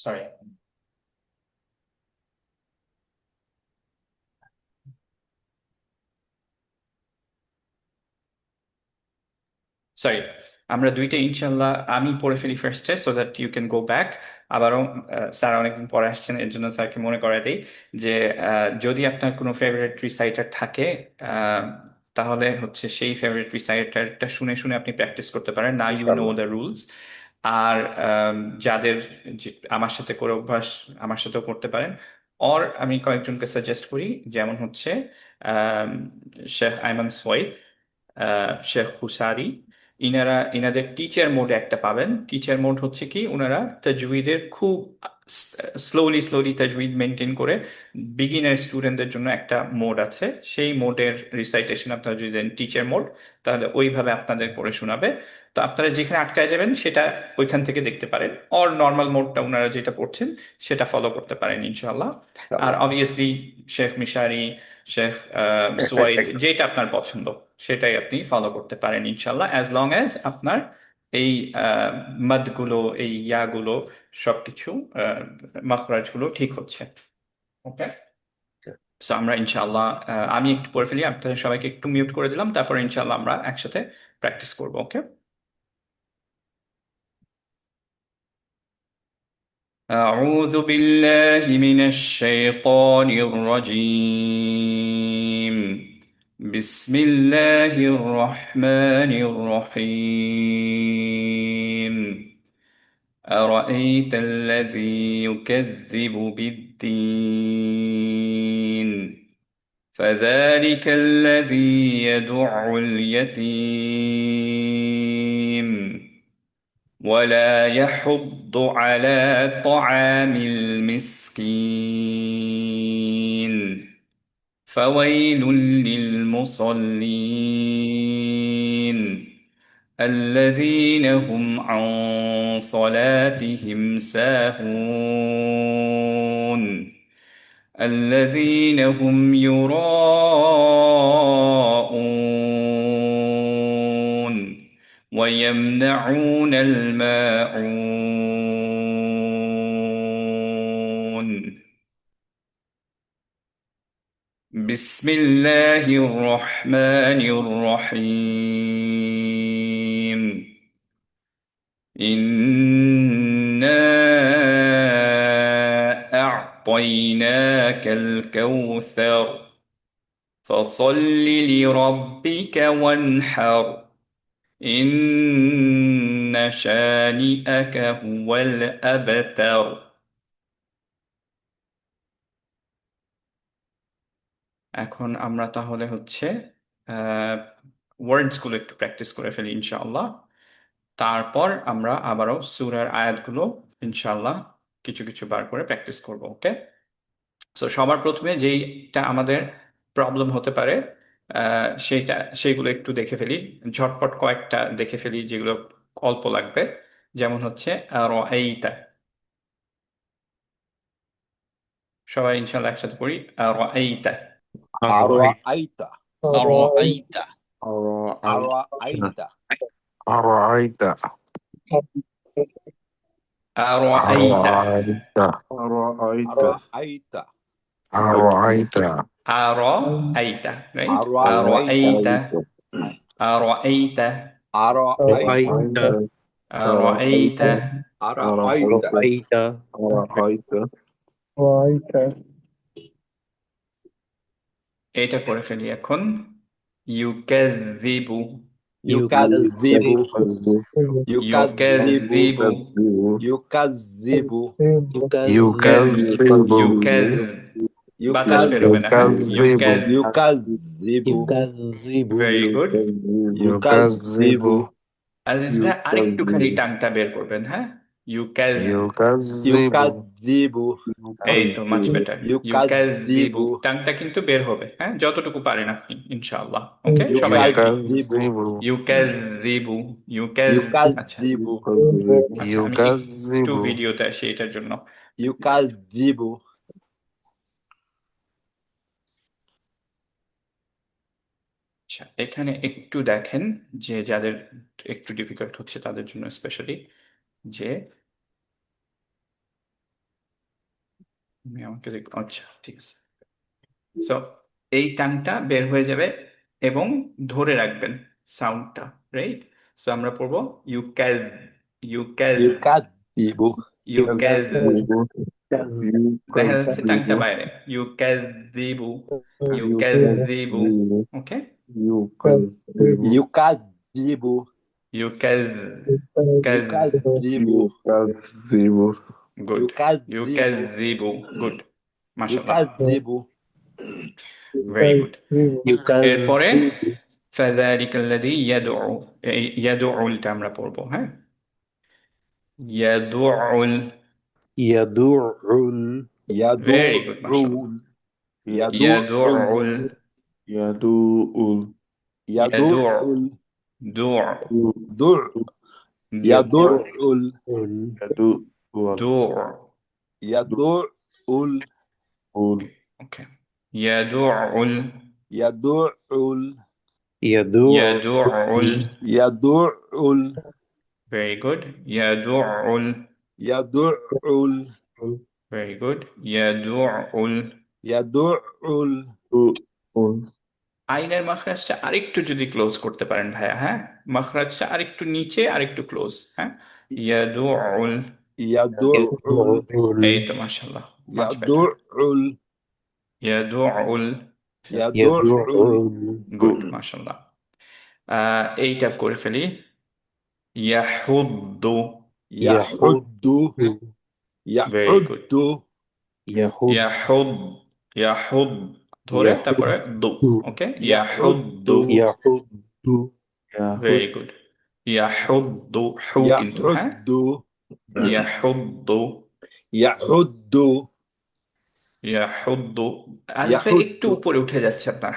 সরি, সরি, আমরা দুইটা ইনশাল্লাহ আমি পড়ে ফেলি ফার্স্টে, so that you can go back. আবারও স্যার অনেকদিন পরে আসছেন, এর জন্য স্যারকে মনে করাই দিই যে যদি আপনার কোনো ফেভারিট রিসাইটার থাকে, আহ, তাহলে হচ্ছে সেই ফেভারিট রিসাইটারটা শুনে শুনে আপনি প্র্যাকটিস করতে পারেন, না ইউ নো ইনশাআল্লাহ। The rules. আর যাদের আমার সাথে করে অভ্যাস, আমার সাথেও করতে পারেন। অর আমি কয়েকজনকে সাজেস্ট করি, যেমন হচ্ছে শেখ আইমান সোয়াইদ, শেখ হুসারি, ইনাদের টিচার মোডে একটা পাবেন। টিচার মোড হচ্ছে কি, ওনারা তাজউইদের খুব স্লোলি তাজউইদ মেনটেন করে বিগিনার স্টুডেন্টদের জন্য একটা মোড আছে। সেই মোডের রিসাইটেশন আপনারা যদি দেন টিচার মোড, তাহলে ওইভাবে আপনাদের পড়ে শোনাবে। তো আপনারা যেখানে আটকায় যাবেন সেটা ওইখান থেকে দেখতে পারেন, অর নর্মাল মোডটা ওনারা যেটা পড়ছেন সেটা ফলো করতে পারেন ইনশাল্লাহ। আর অবভিয়াসলি শেখ মিশারি, শেখ সুয়াইদ, যেটা আপনার পছন্দ সেটাই আপনি ফলো করতে পারেন ইনশাল্লাহ, অ্যাজ লং অ্যাজ আপনার এই মাদগুলো, এই ইয়াগুলো, সবকিছু মাখরাজগুলো ঠিক হচ্ছে। ওকে, সো আমরা ইনশাল্লাহ, আমি একটু পড়ে ফেলি, আপনাদের সবাইকে একটু মিউট করে দিলাম, তারপর ইনশাল্লাহ আমরা একসাথে প্র্যাকটিস করবো। ওকে, أعوذ بالله من الشيطان الرجيم. بسم الله الرحمن الرحيم. أرأيت الذي يكذب بالدين فذلك الذي يدع اليتيم ولا يحض على طعام المسكين فويل للمصلين الذين هم عن صلاتهم ساهون الذين هم يراءون ويمنعون الماعون. بسم الله الرحمن الرحيم. إنا أعطيناك الكوثر فصل لربك وانحر إن شانئك هو الأبتر. এখন আমরা তাহলে হচ্ছে ওয়ার্ডসগুলো একটু প্র্যাকটিস করে ফেলি ইনশাআল্লাহ। তারপর আমরা আবারও সূরার আয়াতগুলো ইনশাআল্লাহ কিছু কিছু বার করে প্র্যাকটিস করব। ওকে, সো সবার প্রথমে যেইটা আমাদের প্রবলেম হতে পারে সেইগুলো একটু দেখে ফেলি, ঝটপট কয়েকটা দেখে ফেলি যেগুলো অল্প লাগবে। যেমন হচ্ছে রাআইতা, সবাই ইনশাআল্লাহ একসাথে পড়ি। রাআইতা, أرأيت أرأيت أرأيت أرأيت রাআইতা, أرأيت أرأيت أرأيت রাআইতা, রাইট? أرأيت রাআইতা, أرأيت রাআইতা, أرأيت أرأيت এটা করে ফেলি এখন। ইউকাযযিবু, يكذب يكذب ইউকাযযিবু, يكذب يكذب বাতাস বেরোবে না, হ্যাঁ? يكذب ভেরি গুড। يكذب আজিজ ভাই আরেকটুখানি টাংটা বের করবেন, হ্যাঁ? يكذب يكذب এই তো মাচ বেটার। يكذب ইউকাযযিবু, টাংটা কিন্তু বের হবে, হ্যাঁ, যতটুকু পারেন আপনি ইনশাআল্লাহ। ওকে, সবাই يكذب ইউকাযযিবু, আচ্ছা يكذب আচ্ছা, আমি একটু ভিডিওতে আসি এটার জন্য। يكذب আচ্ছা, এখানে একটু দেখেন যে যাদের একটু ডিফিকাল্ট হচ্ছে তাদের জন্য স্পেশালি, যে আমাকে আচ্ছা ঠিক আছে। সো এই টাংটা বের হয়ে যাবে এবং ধরে রাখবেন সাউন্ডটা, রাইট? সো আমরা পড়বো ইউকাজ ইউকাজ يكذب ইউকাজ, দেখা যাচ্ছে টাংটা বাইরে। ইউকাযযিবু, ইউকাযযিবু, ওকে? يكذب ইউকাযযিবু, গুড। ইউকাযযিবু, গুড, মাশাআল্লাহ, يكذب ভেরি গুড। এরপরে فذلك الذي يدعو ইয়াদুউলটা আমরা পড়বো, হ্যাঁ? ইয়াদুউল, ইয়াদুউল ভেরি গুড, মাশাআল্লাহ। ইয়াদুউল ইয়াদুউল, ইয়াদুউল দু দুর দু ইয়াদুউল দু ইয়াদুউল ওকে, ইয়াদুউল ইয়াদুউল ইয়াদুউল, ইয়াদুউল ভেরি গুড, ইয়াদুউল, ইয়াদুউল ভেরি গুড, ইয়াদুউল। ইয়াদুউল আইনের মাখরাজটা আরেকটু যদি ক্লোজ করতে পারেন ভাইয়া, হ্যাঁ, মাখরাজটা আরেকটু নিচে আরেকটু ক্লোজ, হ্যাঁ, ইয়াদুউল, ইয়াদুউল এই তো মাশাআল্লাহ, মাচ বেটার, ইয়াদুউল ইয়াদুউল, ইয়াদুউল গুড, মাশাআল্লাহ। এইটা করে ফেলি, ইয়াহুদ্দু, ইয়াহুদ্দু ভেরি গুড, ইয়াহুদ্দু ইয়াহুদ, ইয়াহুদ ধরে তারপরে দু, ওকে, ইয়াহুদ্দু, ইয়াহুদ্দু ভেরি গুড, ইয়াহুদ্দু, হু কিন্তু, হ্যাঁ, ইয়াহুদ্দু ইয়াহুদ্দু, ইয়াহুদ্দু ইয়াহুদ্দু। আজিজ ভাই একটু ইয়াহুদ্দু উপরে উঠে যাচ্ছে আপনার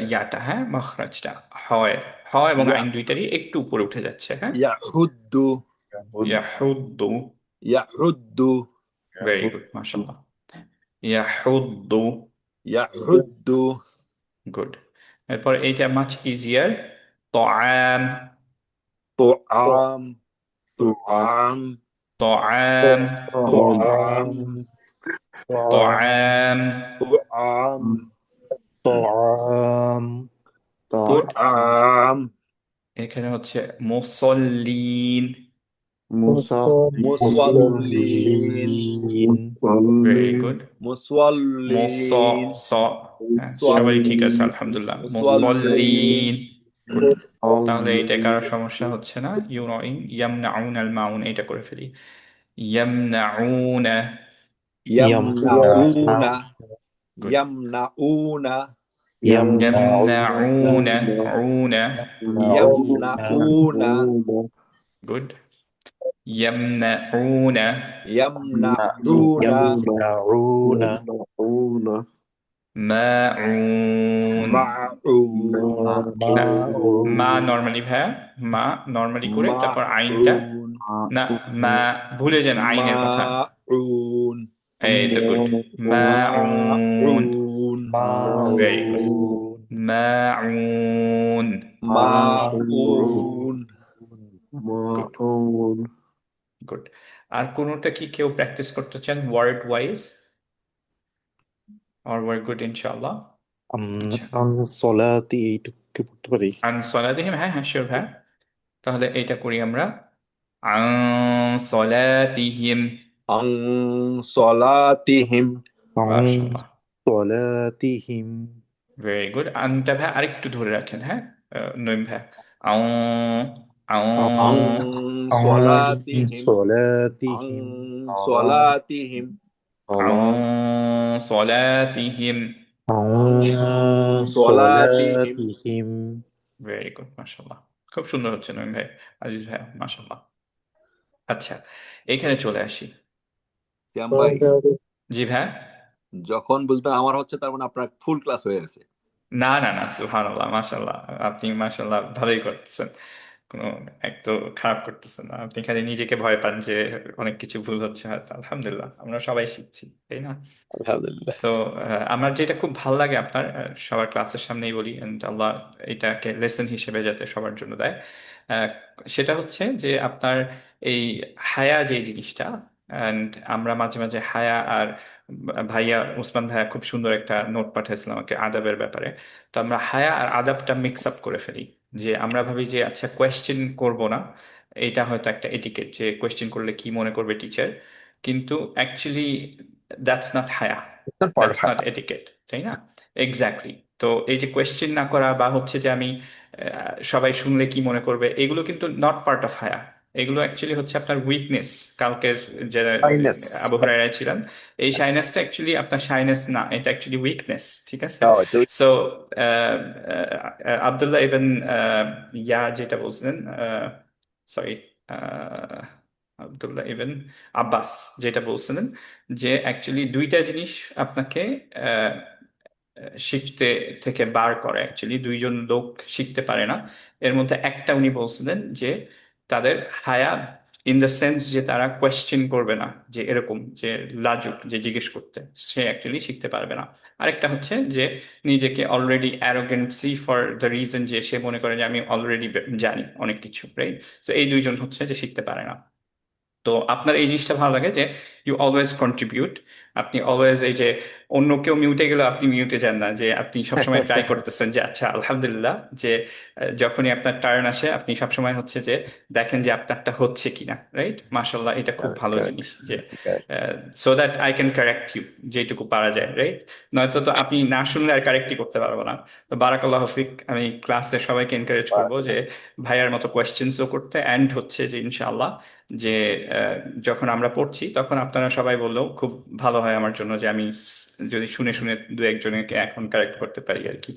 ইয়াটা, হ্যাঁ, মাখরাজটা, হয় হ এবং আইন দুইটারই একটু উপরে উঠে যাচ্ছে, হ্যাঁ, ইয়াহুদ্দু ইয়াহুদ্দু, ইয়াহুদ্দু ভেরি গুড, মাশাআল্লাহ, ইয়াহুদ্দু, ইয়াহুদ্দু গুড। এরপর এইটা মাচ ইজিয়ার, তাআম, তুআম তুআম তাআম, তুআম তাআম, তুআম তাআম গুড। তুআম এখানে হচ্ছে মুসল্লিন, মুসাল্লিন ভেরি গুড, মুসাল্লিন হ্যাঁ, সবাই ঠিক আছে আলহামদুলিল্লাহ, মুসল্লিন, গুড। তাহলে এটা কারো সমস্যা হচ্ছে না, ইয়ামনাউন আল মাউন, এটা করে ফেলি, ইয়ামনাউনা, ইয়ামনাউনা গুড, ইয়ামনাউনা ইয়ামনাউনা, উনা, ইয়ামনাউনা গুড, ইয়ামনাউনা, ইয়ামনাউনা মাউন, না, মা নর্মালি ভাইয়া, মা নর্মালি করে তারপর আইনটা, না, মা ভুলে যান আইনের কথা, মাউন এই তো গুড, মাউন, মাউন ভেরি গুড, মাউন, মাউন গুড, গুড। আর কোনোটা কি কেউ প্র্যাকটিস করতে চান word wise, or we're good ইনশাআল্লাহ? আচ্ছা, সলাতি এইটুকু পড়তে পারি। আন সলাতিহিম, হ্যাঁ হ্যাঁ শিওর ভাইয়া, তাহলে এইটা করি আমরা, আন সলাতিহিম, আন সলাতিহিম মাশাআল্লাহ, সলাতিহিম ভেরি গুড। আনটা ভাই আরেকটু ধরে রাখেন, হ্যাঁ, নইম ভাই, আউ আউ আন আন সলাতিহিম আন সলাতিহিম সলাতিহিম আউ সলাতিহিম, আন সলাতিহিম সলাতিহিম ভেরি গুড, মাশাআল্লাহ, খুব সুন্দর হচ্ছে নইম ভাই, আজিজ ভাই, মাশাআল্লাহ। আচ্ছা, এখানে চলে আসি, শ্যাম ভাই জি ভাই, যখন বুঝবেন আমার হচ্ছে তার মানে আপনার ফুল ক্লাস হয়ে গেছে। না না না, সুবহানাল্লাহ, মাশাআল্লাহ, আপনি মাশাআল্লাহ ভালোই করতেছেন, কোনো এক তো খারাপ করতেছেন না, আপনি খালি নিজেকে ভয় পান যে অনেক কিছু ভুল হচ্ছে হয়তো, আলহামদুলিল্লাহ আমরা সবাই শিখছি, তাই না? আলহামদুলিল্লাহ। তো আমার যেটা খুব ভালো লাগে আপনার, সবার ক্লাসের সামনেই বলি, and আল্লাহ এটাকে লেসন হিসেবে যাতে সবার জন্য দেয়, আহ, সেটা হচ্ছে যে আপনার এই হায়া যে জিনিসটা, অ্যান্ড আমরা মাঝে মাঝে হায়া আর ভাইয়া উসমান ভাইয়া খুব সুন্দর একটা নোট পাঠাইছিলাম আমাকে আদাবের ব্যাপারে, তো আমরা হায়া আর আদাবটা মিক্স আপ করে ফেলি, যে আমরা ভাবি যে আচ্ছা কোয়েশ্চেন করব না, এটা হয়তো একটা এটিকেট, যে কোয়েশ্চেন করলে কি মনে করবে টিচার, কিন্তু অ্যাকচুয়ালি দ্যাটস নট হায়া, দ্যাটস নট এটিকেট, তাই না? এক্স্যাক্টলি। তো এই যে কোয়েশ্চেন না করা বা হচ্ছে যে আমি সবাই শুনলে কি মনে করবে, এগুলো কিন্তু নট পার্ট অফ হায়া, এগুলো অ্যাকচুয়ালি হচ্ছে আপনার উইকনেস। কালকের যে Shyness. আবু হুরায়রা ছিলেন, এই শাইনেসটা অ্যাকচুয়ালি আপনার শাইনেস না, এটা অ্যাকচুয়ালি উইকনেস। ঠিক আছে? Oh, do it. So Abdullah ইবেন ইয়া যেটা বলছিলেন, সরি, আব্দুল্লাহ ইবেন আব্বাস যেটা বলছিলেন, যে অ্যাকচুয়ালি দুইটা জিনিস আপনাকে আহ, শিখতে থেকে বার করে। অ্যাকচুয়ালি দুইজন লোক শিখতে পারে না, এর মধ্যে একটা উনি বলছিলেন যে তাদের হায়া, ইন দ্য সেন্স যে তারা কোয়েশ্চেন করবে না, যে এরকম যে লাজুক যে জিজ্ঞেস করতে, সে অ্যাকচুয়ালি শিখতে পারবে না। আরেকটা হচ্ছে যে নিজেকে already arrogancy for the reason, যে সে মনে করে যে আমি অলরেডি জানি অনেক কিছু, রাইট? তো এই দুইজন হচ্ছে যে শিখতে পারে না। তো আপনার এই জিনিসটা ভালো লাগে যে ইউ অলওয়েজ কন্ট্রিবিউট। আপনি অলওয়েজ এই যে অন্য কেউ মিউটে গেলে আপনি মিউটে যান না, যে আপনি সবসময় ট্রাই করতেছেন যে আচ্ছা আলহামদুলিল্লাহ, যে যখনই আপনার টার্ন আসে আপনি সবসময় হচ্ছে যে দেখেন যে আপনারটা হচ্ছে কিনা, রাইট? মাশাল্লাহ, এটা খুব ভালো Correct. জিনিস, যে Correct. So that I can correct you, যেটুকু পারা যায়, রাইট? নয়তো তো আপনি না শুনলে আর কারেক্টই করতে পারবো না। তো বারাকাল্লাহ ফিক, আমি ক্লাসে সবাইকে এনকারেজ করবো যে ভাইয়ার মতো কোয়েশ্চেন্সও করতে, অ্যান্ড হচ্ছে যে ইনশাআল্লাহ যে যখন আমরা পড়ছি তখন আপনারা সবাই বললেও খুব ভালো হয় আমার জন্য, যে আমি যদি শুনে শুনে দু একজনকে এখন কারেক্ট করতে পারি আর কি।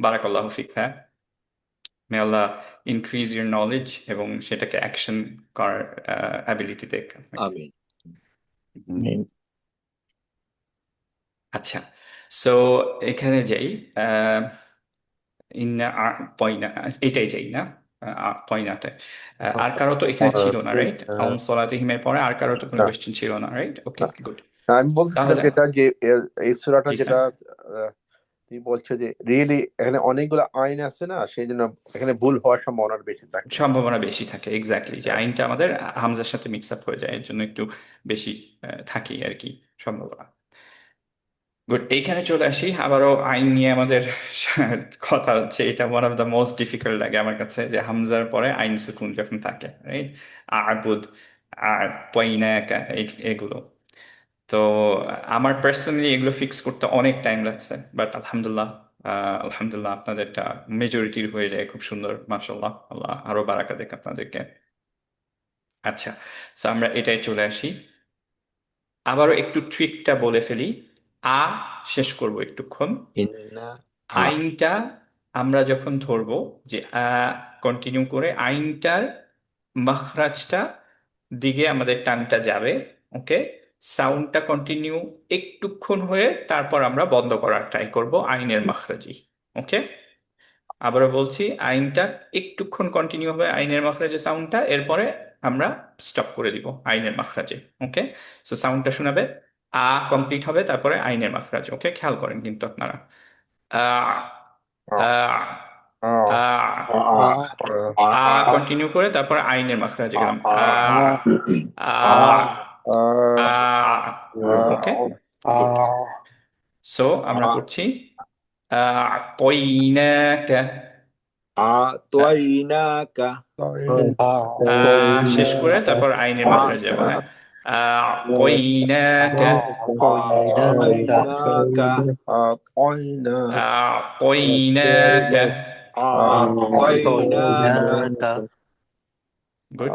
বারাকাল্লাহ ফিক। হ্যাঁ, মে আল্লাহ ইনক্রিজ ইউর নলেজ এবং সেটাকে অ্যাকশন করার অ্যাবিলিটি দেখ আপনাকে। আমিন। Amen. আচ্ছা, সো এখানে যাই। ইন্না পয়না, এটাই যাই না? পয়নাতে আর কারো তো এখানে ছিল না, রাইট? আউম সলাতিহিমের পরে আর কারো তো কোনো না, কোয়েশ্চেন ছিল না, রাইট? ওকে, না। গুড। আমি বলতেছিলাম তাহলে যেটা যে এই সূরাটা জি যেটা স্যার। তুই বলছো যে রিয়েলি এখানে অনেকগুলো আইন আছে না, সেই জন্য এখানে ভুল হওয়ার সম্ভাবনা বেশি থাকে। সম্ভাবনা বেশি থাকে, এক্স্যাক্টলি, যে হ্যাঁ। আইনটা আমাদের হামজার সাথে মিক্স আপ হয়ে যায়, এর জন্য একটু বেশি থাকে আর কি সম্ভাবনা। গুড, এইখানে চলে আসি আবারও আইন নিয়ে আমাদের কথা হচ্ছে। এটা one of the most difficult লাগে আমার কাছে, যে হামজার পরে আইন সুকুন যখন থাকে, রাইট? আবুদ, তয়নাকা, এগুলো। তো আমার পার্সোনালি এগুলো ফিক্স করতে অনেক টাইম লাগছে, বাট আলহামদুলিল্লাহ, আলহামদুলিল্লাহ আপনাদেরটা মেজরিটির হয়ে যায় খুব সুন্দর, মাশাল্লাহ, আল্লাহ আরো বারাকা দেখ আপনাদেরকে। আচ্ছা, সো আমরা এটাই চলে আসি। আবারও একটু ট্রিকটা বলে ফেলি, শেষ করব একটুক্ষণ। ইন্না আইনটা আমরা যখন ধরবো, যে কন্টিনিউ করে আইনটার মাখরাজটা দিকে আমাদের টানটা যাবে, ওকে? সাউন্ডটা কন্টিনিউ একটুক্ষণ হয়ে তারপর আমরা বন্ধ করার ট্রাই করব আইনের মাখরাজি, ওকে? আবারও বলছি, আইনটা একটুক্ষণ কন্টিনিউ হবে আইনের মাখরাজে সাউন্ডটা, এরপরে আমরা স্টপ করে দিব আইনের মাখরাজে, ওকে? সো সাউন্ডটা শোনাবে, কমপ্লিট হবে, তারপরে আইনের মাখরাজ, ওকে? খেয়াল করেন কিন্তু আপনারা। আ আ আ কন্টিনিউ করে তারপর আইনের মাখরাজে গেলাম, ওকে? সো আমরা করছি আ'তাইনাকা, আ'তাইনাকা শেষ করে তারপর আইনের মাখরাজে যাবো। হ্যাঁ, আ'তাইনাকা, আ'তাইনাকা আ'তাইনাকা। আ'তাইনাকা গুড,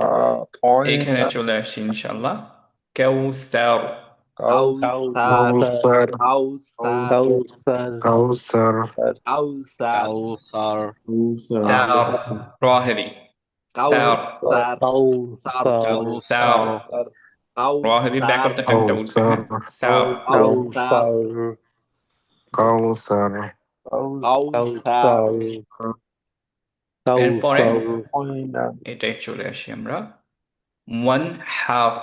এখানে চলে আসছি ইনশাল্লাহ। কাউসার, কাউসার কাউসার কাউসার কাউসার তার, র হেভি, তার, কাউসার তার, র হেভি, ব্যাক অফ দ্য টাংটা উঠবে। হ্যাঁ, তার, কাউসার এরপরে এটাই চলে আসি আমরা। ওয়ান হার,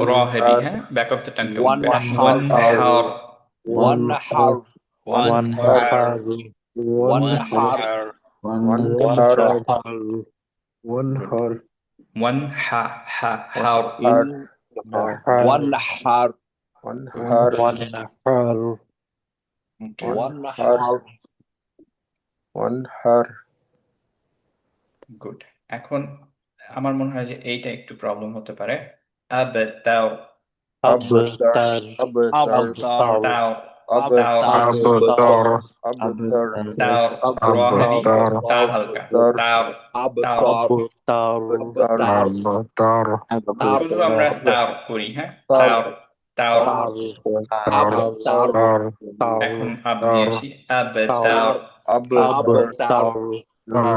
র হেভি, হ্যাঁ, ব্যাক অফ দ্য টাংটা উঠবে। ওয়ান হার, ওয়ানহার ওয়ান হা, হার, ওয়ানহার গুড। এখন আমার মনে হয় যে এইটা একটু প্রবলেম হতে পারে। আবতার, তাও, তাওর أبتر أبتر তাওর র হেভি أبتر তা হালকা أبتر তাওর তাওর আবতার أبتر أبتر শুধু আমরা তাওর করি, হ্যাঁ, أبتر তাওর তাওর। আবতার এখন আব দিয়ে আসি, আব তাওর। আবতার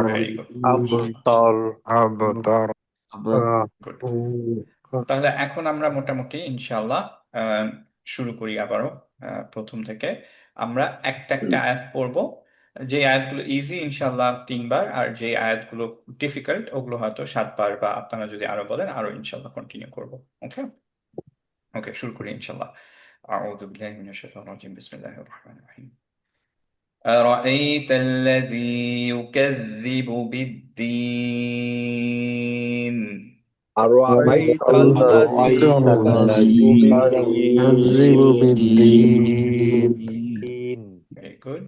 ভেরি গুড, أبتر أبتر গুড। তাহলে এখন আমরা মোটামুটি ইনশাআল্লাহ শুরু করি আবারও প্রথম থেকে। আমরা একটা একটা আয়াত পড়বো, যে আয়াতগুলো ইজি ইনশাআল্লাহ 3 বার, আর যে আয়াতগুলো ডিফিকাল্ট ওগুলো হয়তো 7 বার, বা আপনারা যদি আরো বলেন আরো ইনশাআল্লাহ কন্টিনিউ করবো। ওকে ওকে, শুরু করি ইনশাআল্লাহ। আউযু বিল্লাহি মিনাশ শাইতানির রাজিম, বিসমিল্লাহির রহমানির রহিম। أرأيت الذي يكذب بالدين أرأيت الذي يكذب يكذب بالدين Very good.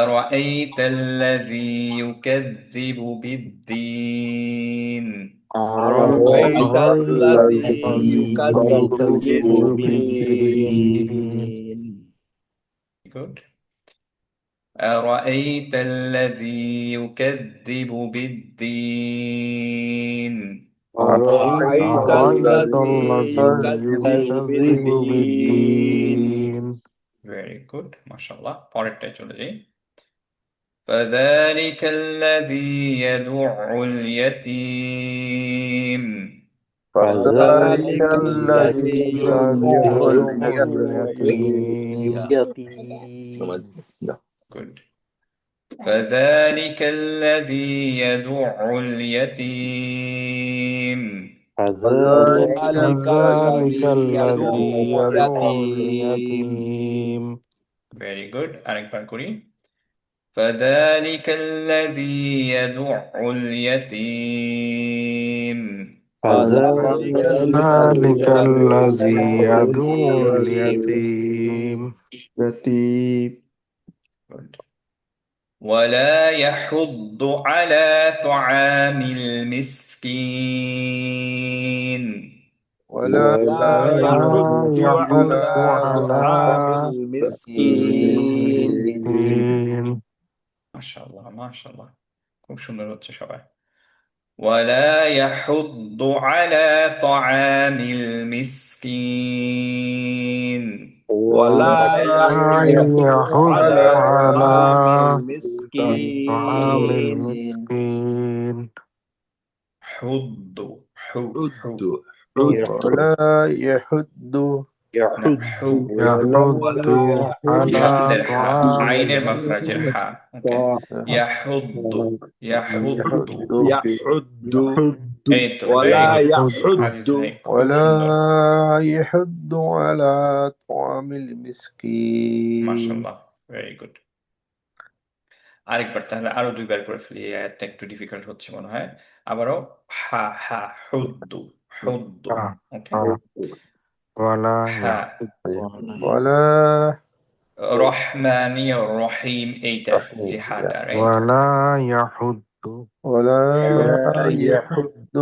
أرأيت الذي يكذب بالدين أرأيت الذي يكذب يكذب بالدين Good. أرأيت الذي يكذب بالدين أرأيت الذي يكذب بالدين Very good. ما شاء الله. পরেরটা চলে যাই। فذلك الذي يدع اليتيم فذلك الذي يدع اليتيم اليتيم Good. فذلك الذي يدع اليتيم فذلك الذي يدع يدعو اليتيم اليتيم Very good. আরেকবার করি। فذلك الذي يدع اليتيم فذلك ذلك الذي يدعو يدعو اليتيم اليتيم Good. ولا يحض على طعام المسكين ولا يحض يحض على طعام على المسكين المسكين মাশাআল্লাহ মাশাআল্লাহ, খুব সুন্দর হচ্ছে সবাই। ولا يحض على طعام المسكين ولا يحض يحض على طعام على طعام المسكين المسكين حض حو حد ولا يحد نعم حو يحض على شد الحاء طعام عين المخرج الحاء اوكي يحض يحض يحد এই তো ولا very good. يحد আজিজ ভাই খুব ولا সুন্দর, يحد على طعام المسكين মাশাআল্লাহ, very good. আরেকবার তাহলে আরো 2 বার করে ফেলি, এই আয়াতটা একটু ডিফিকাল্ট হচ্ছে মনে হয়। আবারও হা হা হুদ্দু হুদ্দু, ওকে ولا হা ولا রহমানির রহিম, এইটা যে হাটা, right? ولا يحض ولا ولا يحد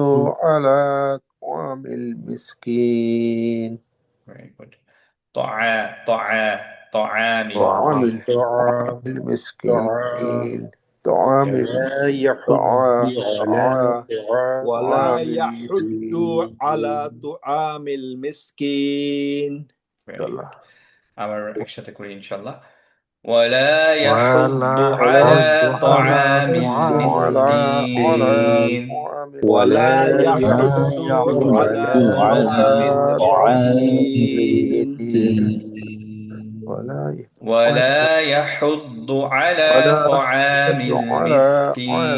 على طعام المسكين very good. طعا طعا طعامي طعام المسكين طعام ولا يحد طعام ولا طعام يحد المسكين على طعام المسكين very good. আবার একসাথে করি ইনশাআল্লাহ। ولا يحض ولا على يحض طعام على المسكين ولا يحد على طعام المسكين ولا يحض على طعام المسكين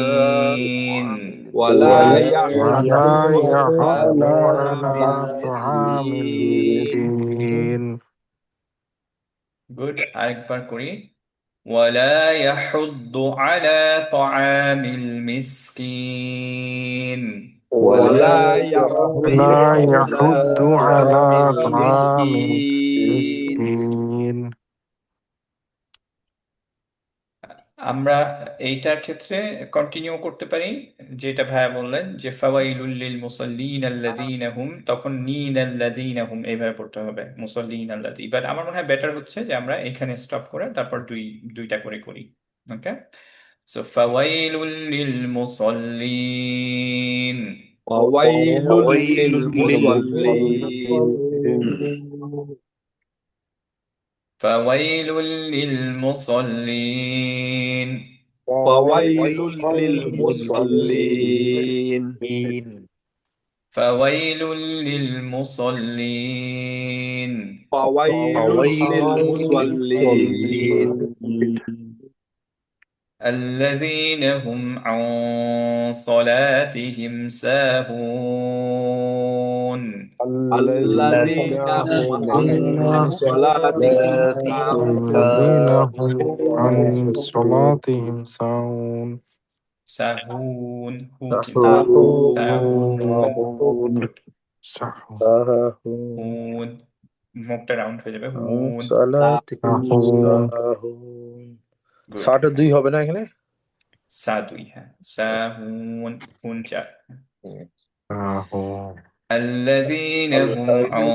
ولا يحد ولا يحض على على طعام المسكين good. আরেকবার করি। ولا يحض على طعام المسكين ولا يحد ولا يحض على طعام طعام المسكين المسكين আমরা এইটার ক্ষেত্রে কন্টিনিউ করতে পারি, যেটা ভাইয়া বললেন যে ফাওয়াইলুল লিল মুসাল্লিন আল্লাযীনা হুম, তখন নিন আল্লাযীনা হুম এইভাবে পড়তে হবে, মুসাল্লিন আল্লাযী। বাট আমার মনে হয় বেটার হচ্ছে যে আমরা এখানে স্টপ করে তারপর দুইটা করে করি। ওকে, সো ফাওয়াইলুল লিল মুসাল্লিন, وويل وويل للمصلين ফাওয়াইলুল লিল মুসাল্লিন, فويل للمصلين فويل للمصلين فويل للمصلين الذين هم عن صلاتهم ساهون الذين هم عن صلاتهم الذين هم عن ساهون صلاتهم ساهون ساهون هو কিন্তু ساهون ساهون Good. ساهون হুন, মুখটা রাউন্ড হয়ে যাবে, হুন। ساهون Good. সাটা 2 হবে না এখানে? সা দুই, হ্যাঁ, সাহুন, হুন চার। ساهون الذين هم عن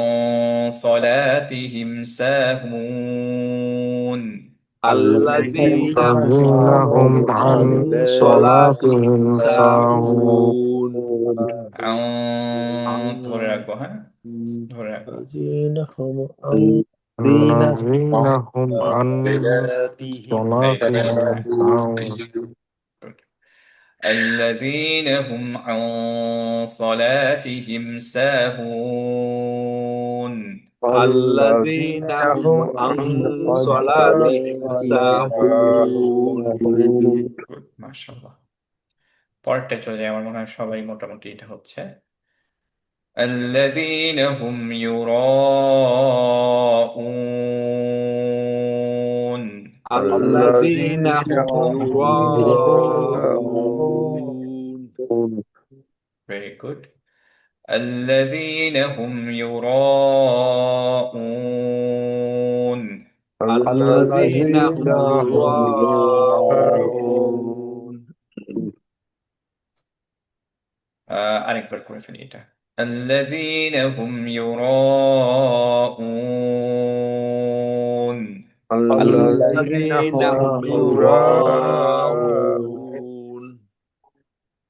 صلاتهم ساهون الذين الذين هم عن صلاتهم ساهون ধরে রাখবো, হ্যাঁ, ধরে রাখবো। الذين هم عن صلاتهم ساهون Good. الذين هم عن صلاتهم ساهون الذين هم عن صلاتهم ساهون Good, মাশাআল্লাহ। পরেরটা চলে যায়, আমার মনে হয় সবাই মোটামুটি এটা হচ্ছে। الذين هم يراءون الذين هم يراءون Very good. الذين هم يراءون الذين هم يراءون আরেকবার করে ফেলি এটা। الذين هم يراءون الذين هم يراءون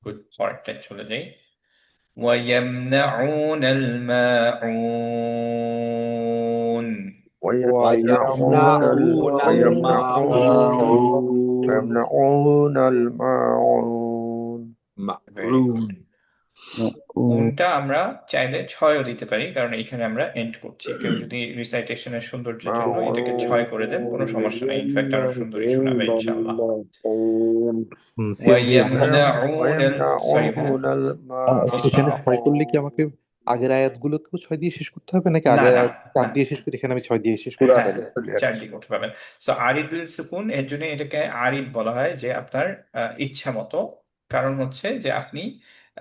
Good. পরেরটা চলে যাই। ويمنعون الماعون ويمنعون الماعون Very good. উনটা আমরা চাইলে 6ও দিতে পারি, কারণ এখানে আমরা এন্ড করছি। কেউ যদি রিসাইটেশনের সৌন্দর্যের জন্য এটাকে 6 করে দেন, কোনো সমস্যা নেই, ইনফ্যাক্ট আরো সুন্দরই শোনাবে ইনশাআল্লাহ। ويمنعون সরি এখানে 6 করলে কি আমাকে আগের আয়াতগুলোকেও 6 দিয়ে শেষ করতে হবে, নাকি না আগের না আয়াত 4 না, দিয়ে শেষ করে এখানে আমি 6 দিয়ে শেষ করবো? হ্যাঁ, 4 দিয়ে করতে পারবেন। সো আরিদুল সুকুন, এর জন্য এটাকে আরিদ বলা হয়, যে আপনার ইচ্ছা মতো। কারণ হচ্ছে যে আপনি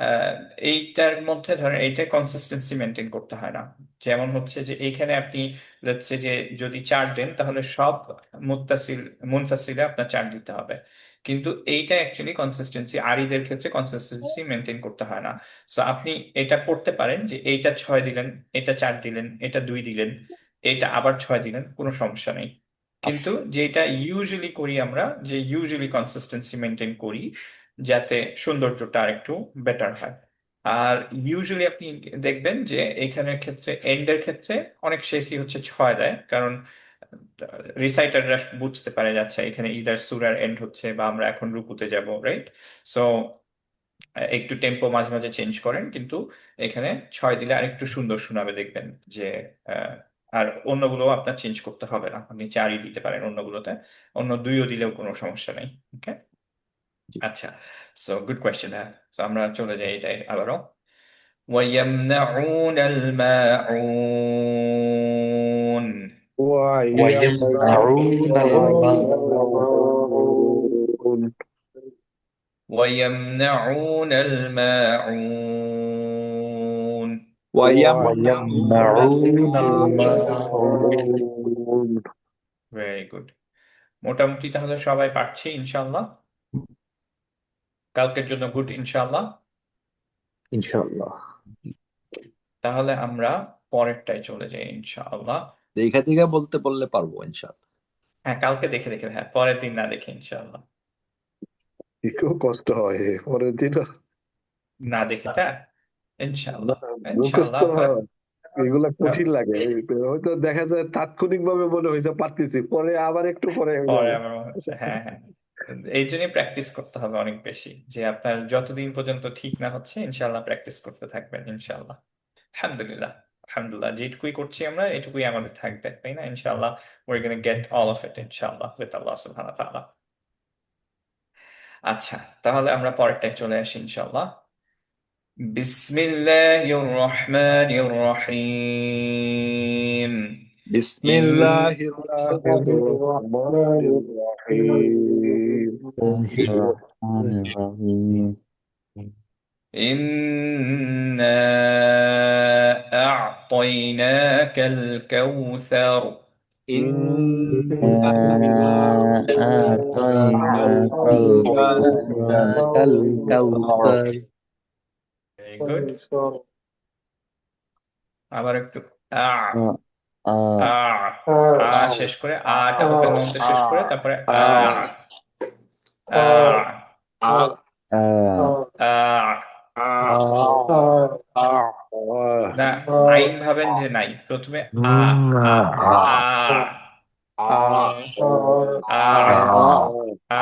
আহ, এইটার মধ্যে ধরেন এইটা কনসিস্টেন্সি মেনটেন করতে হয় না। যেমন হচ্ছে যে এইখানে আপনি হচ্ছে যে যদি 4 দেন তাহলে সব মুনফাসিলে আপনার 4 দিতে হবে, কিন্তু এইটা অ্যাকচুয়ালি কনসিস্টেন্সি, আরিদের ক্ষেত্রে কনসিস্টেন্সি মেনটেন করতে হয় না। সো আপনি এটা করতে পারেন যে এইটা 6 দিলেন, এটা 4 দিলেন, এটা 2 দিলেন, এটা আবার 6 দিলেন, কোনো সমস্যা নেই। কিন্তু যেটা ইউজুয়ালি করি আমরা, যে ইউজুয়ালি কনসিস্টেন্সি মেনটেন করি যাতে সৌন্দর্যটা আরেকটু বেটার হয়। আর ইউজুয়ালি আপনি দেখবেন যে এইখানের ক্ষেত্রে এন্ডের ক্ষেত্রে অনেক শেখই হচ্ছে 6 দেয়, কারণ রিসাইটাররা বুঝতে পারে যাচ্ছে এখানে ইদার সূরার এন্ড হচ্ছে বা আমরা এখন রুকুতে যাব, রাইট? সো একটু টেম্পো মাঝে মাঝে চেঞ্জ করেন, কিন্তু এখানে 6 দিলে আরেকটু সুন্দর শোনাবে, দেখবেন যে আর অন্যগুলো আপনার চেঞ্জ করতে হবে না, আপনি 4ই দিতে পারেন অন্যগুলোতে, অন্য 2ও দিলেও কোনো সমস্যা নেই। ওকে, আচ্ছা, সো গুড কোয়েশ্চেন। হ্যাঁ, সো আমরা চলে যাই এটাই আবারও। ويمنعون الماعون ويمنعون الماعون ويمنعون الماعون ويمنعون ويمنعون الماعون Very good. মোটামুটি তাহলে সবাই পারছি ইনশাল্লাহ। কালকের জন্য গুড ইনশাল্লাহ। ইনশাআল্লাহ। তাহলে আমরা পরেরটায় চলে যাই ইনশাআল্লাহ। দেখা দেখা বলতে বললে পারবো ইনশাআল্লাহ। হ্যাঁ, কালকে দেখে দেখে, হ্যাঁ, পরের দিন না দেখে ইনশাআল্লাহ। খুব কষ্ট হয় পরের দিন না দেখে তা ইনশাআল্লাহ মুখস্থ ইনশাআল্লাহ আপনারা এগুলা কঠিন লাগে। হয়তো দেখা যায় তাৎক্ষণিক ভাবে মনে হয়েছে পারতেছি, পরে আবার একটু পরে হয়ে পরে যায়। আমার মনে হচ্ছে, হ্যাঁ হ্যাঁ, এই জন্যই প্র্যাকটিস করতে হবে অনেক বেশি, যে আপনার যতদিন পর্যন্ত ঠিক না হচ্ছে ইনশাআল্লাহ প্র্যাকটিস করতে থাকবেন ইনশাআল্লাহ। আলহামদুলিল্লাহ, আলহামদুলিল্লাহ, যেটুকুই করছি আমরা এটুকুই আমাদের থাকবে, তাই না? ইনশাআল্লাহ we're gonna get all of it ইনশাআল্লাহ with Allah subhanahu wa ta'ala। আচ্ছা, তাহলে আমরা পরেরটায় চলে আসি ইনশাআল্লাহ। বিসমিল্লাহির রহমানির রহিম। বিসমিল্লাহির রহমানির রহিম। إنا أعطيناك الكوثر Very good. আবার একটু আ আ আ শেষ করে, আটা মুখের মধ্যে শেষ করে তারপরে আ আ আ না, আইন ভাবেন যে নাই, প্রথমে আ আ আ আ আ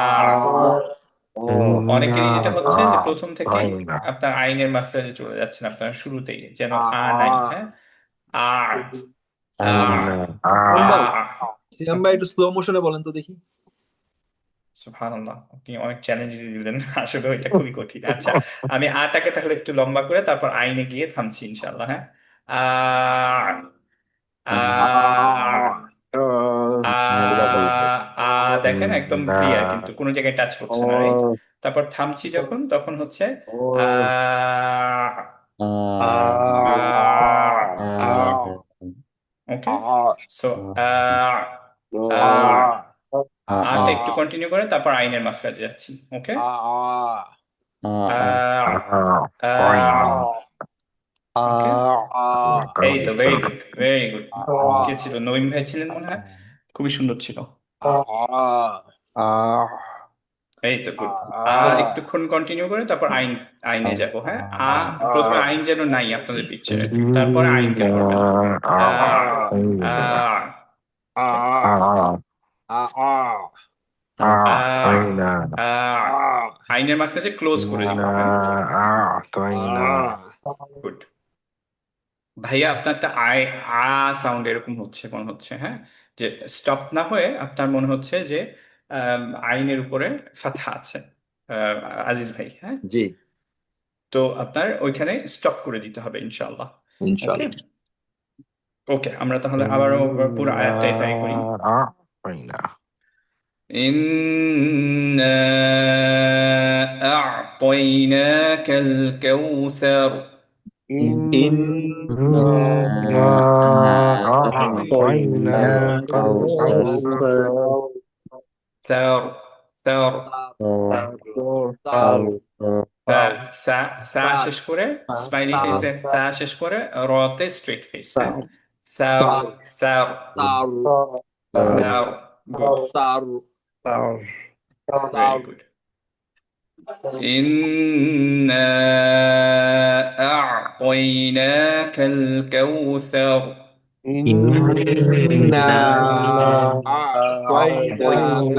অনেকেরই যেটা হচ্ছে যে প্রথম থেকেই আপনার আইনের মাত্রায় চলে যাচ্ছেন আপনার শুরুতেই, যেন নাই, হ্যাঁ, আ আ আ সিয়াম ভাই একটু স্লো মোশনে বলেন তো দেখি। সুবহানাল্লাহ, আপনি অনেক চ্যালেঞ্জ দিয়ে দিলেন, আসলে ওইটা খুবই কঠিন। আচ্ছা, আমি আটাকে তাহলে একটু লম্বা করে তারপর আইনে গিয়ে থামছি ইনশাআল্লাহ। হ্যাঁ, আ আ আ আ দেখেন একদম ক্লিয়ার, কিন্তু কোনো জায়গায় টাচ করছে না, রাইট? তারপর থামছি যখন, তখন হচ্ছে আ ওকে। সো আটা একটু কন্টিনিউ করে তারপর আইনের মাঝখানে যাচ্ছি। ওকে, ওকে, এই তো, ভেরি গুড, ভেরি গুড। কে ছিল? নবীন ভাই ছিলেন মনে হয়, খুবই সুন্দর ছিল। এই তো, গুড। একটুক্ষণ কন্টিনিউ করে তারপর আইনে যাব। হ্যাঁ, প্রথমে আইন যেন নাই আপনাদের পিকচারে, তারপরে আইনকে ধরবেন। আইনের মাঝখানে ক্লোজ করে দিব। গুড। ভাইয়া আপনারটা আ সাউন্ড এরকম হচ্ছে মনে হচ্ছে, হ্যাঁ, যে স্টপ না হয়ে আপনার মনে হচ্ছে যে আইনের উপরে ফাতহা আছে, আজিজ ভাই, হ্যাঁ, জি তো আপনার ওইখানে স্টপ করে দিতে হবে ইনশাআল্লাহ। ওকে, ইনশাআল্লাহ। ওকে, আমরা তাহলে আবারও পুরো আয়াতটাই ট্রাই করি। إنا أعطيناك الكوثر إنا أعطيناك الكوثر ثار ثار সা শেষ করে, স্মাইলি ফেসে সা শেষ করে, রতে স্ট্রেট ফেস, হ্যাঁ, ثار ثار ثار good, very good. إنا أعطيناك الكوثر إنا أعطيناك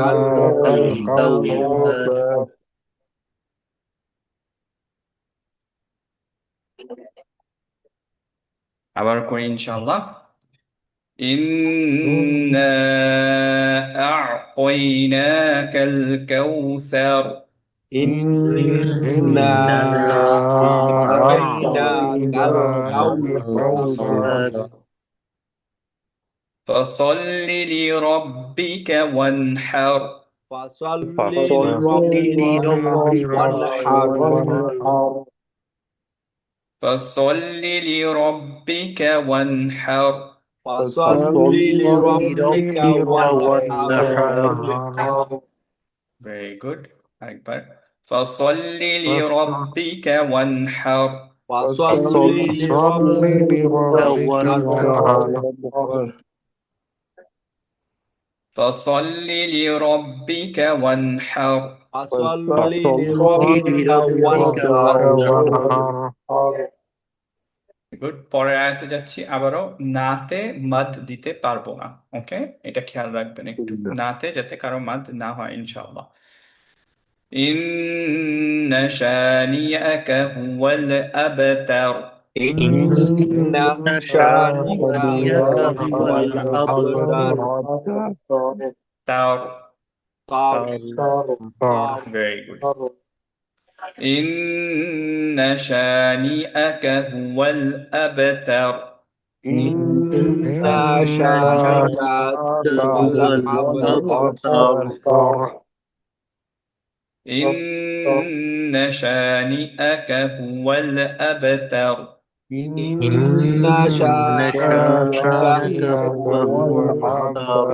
الكوثر আবার করি ইনশাআল্লাহ। إنا أعطيناك الكوثر إنا أعطيناك الكوثر فصل لربك وانحر فصل لربك وانحر فصل لربك وانحر فصل لربك وانحر. Very good. আরেকবার فصل لربك وانحر. فصل لربك وانحر. فصل لربك وانحر. فصل لربك وانحر. গুড। পরের আয়াতে যাচ্ছি, আবারও নাতে মাদ দিতে পারবো না। ওকে, এটা খেয়াল রাখবেন একটু, নাতে যাতে কারো মাদ না হয় ইনশাআল্লাহ। ইন্না শানিআকা হুয়াল আবতার। إن شانئك هو الأبتر. তার। طار. Very good. ইন্না শানিআকা হুয়াল আবতার। إن شانئك هو الأبتر. إن شانئك هو الأبتر. إن شانئك هو الأبتر.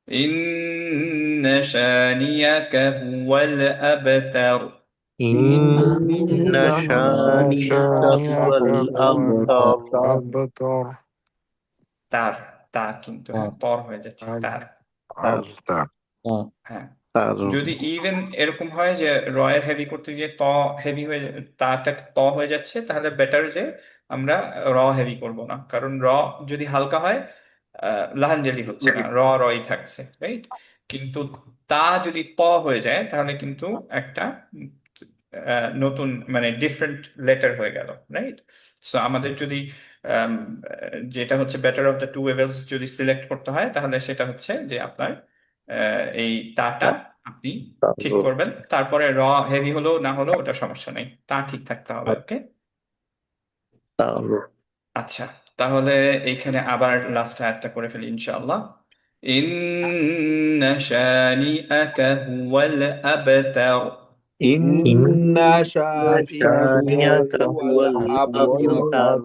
إن شانئك هو الأبتر. إن شانئك هو الأبتر. তার, তা কিন্তু হ্যাঁ তর হয়ে যাচ্ছে, তার। হ্যাঁ, যদি ইভেন এরকম হয় যে রয়ের হেভি করতে গিয়ে ত হেভি হয়ে তাটা ত হয়ে যাচ্ছে, তাহলে বেটার যে আমরা র হেভি করব না, কারণ র যদি হালকা হয় লাহানজালি হচ্ছে না, রই থাকছে, রাইট? কিন্তু তা যদি ত হয়ে যায় তাহলে কিন্তু একটা নতুন মানে ডিফারেন্ট লেটার হয়ে গেল, রাইট? সো আমাদের যদি যেটা হচ্ছে বেটার অফ দ্য টু ওয়েভেলস যদি সিলেক্ট করতে হয়, তাহলে সেটা হচ্ছে যে আপনার এই তাটা আপনি ঠিক করবেন, তারপরে র হেভি হলো না হলো ওটা সমস্যা নেই, তা ঠিক থাকতে হবে। ওকে, আচ্ছা, তাহলে এইখানে আবার লাস্ট আয়াতটা করে ফেলি ইনশাআল্লাহ। ইন্না শানিআকা হুয়াল আবতার। إن شانئك هو الأبتر.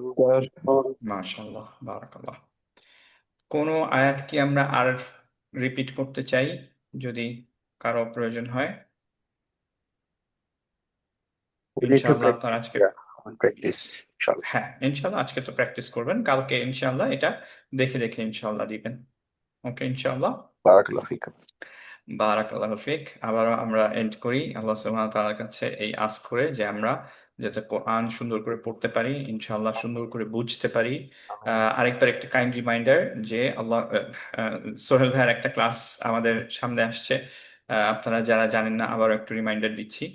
মাশাআল্লাহ, বারাকাল্লাহ। কোনো আয়াত কি আমরা আর রিপিট করতে চাই যদি কারো প্রয়োজন হয়? ইনশাআল্লাহ আপনার আজকে হ্যাঁ ইনশাআল্লাহ আজকে তো প্র্যাকটিস করবেন, কালকে ইনশাআল্লাহ এটা দেখে দেখে ইনশাআল্লাহ দিবেন। ওকে ইনশাআল্লাহ। বারাকাল্লাহু ফিক। আবারও আমরা এন্ড করি আল্লাহ সুবহানাহু ওয়া তাআলার কাছে এই আস করে যে আমরা যাতে কোরআন সুন্দর করে পড়তে পারি, ইনশাআল্লাহ সুন্দর করে বুঝতে পারি। আরেকবার একটা কাইন্ড রিমাইন্ডার যে আল্লাহ সোহেল ভাইয়ের একটা ক্লাস আমাদের সামনে আসছে, আপনারা যারা জানেন না আবার একটু রিমাইন্ডার দিচ্ছি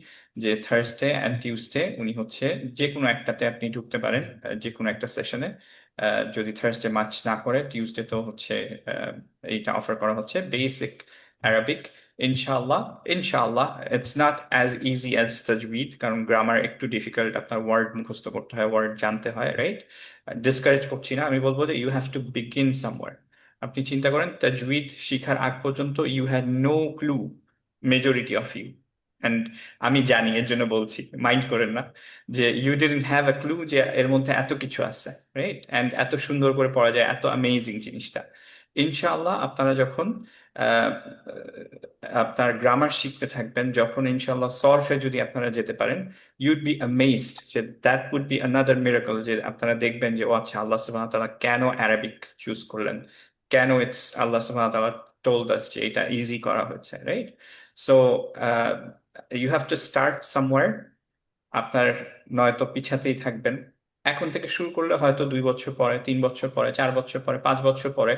যে থার্সডে অ্যান্ড টিউসডে উনি হচ্ছে যে কোনো একটাতে আপনি ঢুকতে পারেন, যে কোনো একটা সেশনে। যদি থার্সডে ম্যাচ না করে টিউসডে তো হচ্ছে এইটা অফার করা হচ্ছে বেসিক Arabic. ইনশাআল্লাহ ইনশাআল্লাহ it's not as easy as তাজউইদ, কারণ গ্রামার একটু ডিফিকাল্ট, আপনার ওয়ার্ড মুখস্থ করতে হয়, ওয়ার্ড জানতে হয়, রাইট? ডিসকারেজ করছি না, আমি বলবো যে you have to begin somewhere. আপনি চিন্তা করেন তাজউইদ শিখার আগ পর্যন্ত you had no clue, majority of you, and আমি জানি এর জন্য বলছি, মাইন্ড করেন না, যে you didn't have a clue যে এর মধ্যে এত কিছু আছে, রাইট? অ্যান্ড এত সুন্দর করে পড়া যায়, এত অ্যামেজিং জিনিসটা। ইনশাআল্লাহ আপনারা যখন আপনার গ্রামার শিখতে থাকবেন, যখন ইনশাআল্লাহ সরফে যদি আপনারা যেতে পারেন, ইউড বি অ্যামেজড যে that would be another miracle, যে আপনারা দেখবেন যে ও আচ্ছা আল্লাহ সুবহানাহু ওয়া তাআলা কেন অ্যারাবিক চুজ করলেন, কেন ইটস আল্লাহ সুবহানাহু ওয়া তাআলা টোল্ড আস যে এটা ইজি করা হয়েছে, right? So you have to start somewhere. আপনার নয়তো পিছাতেই থাকবেন। এখন থেকে শুরু করলে হয়তো 2 বছর পরে, 3 বছর পরে, 4 বছর পরে, 5 বছর পরে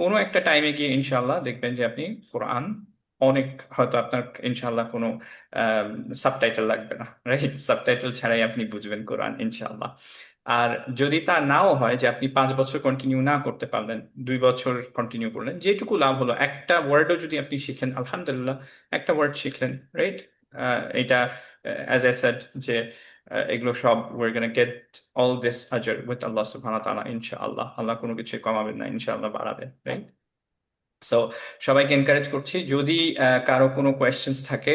কোনো একটা টাইমে গিয়ে ইনশাআল্লাহ দেখবেন যে আপনি কোরআন অনেক, হয়তো আপনার ইনশাআল্লাহ কোনো সাবটাইটেল লাগবে না, রাইট? সাবটাইটেল ছাড়াই আপনি বুঝবেন কোরআন ইনশাআল্লাহ। আর যদি তা নাও হয় যে আপনি 5 বছর কন্টিনিউ না করতে পারলেন, 2 বছর কন্টিনিউ করলেন, যেটুকু লাভ হলো, একটা ওয়ার্ডও যদি আপনি শিখেন আলহামদুলিল্লাহ, একটা ওয়ার্ড শিখলেন, রাইট? এটা as I said যে এগুলো সব we're gonna get all this ajr with Allah subhanahu wa ta'ala ইনশাআল্লাহ। আল্লাহ কোনো কিছু কমাবেন না, ইনশাআল্লাহ বাড়াবেন, রাইট? সো সবাইকে এনকারেজ করছি, যদি কারো কোনো কোয়েশ্চেন্স থাকে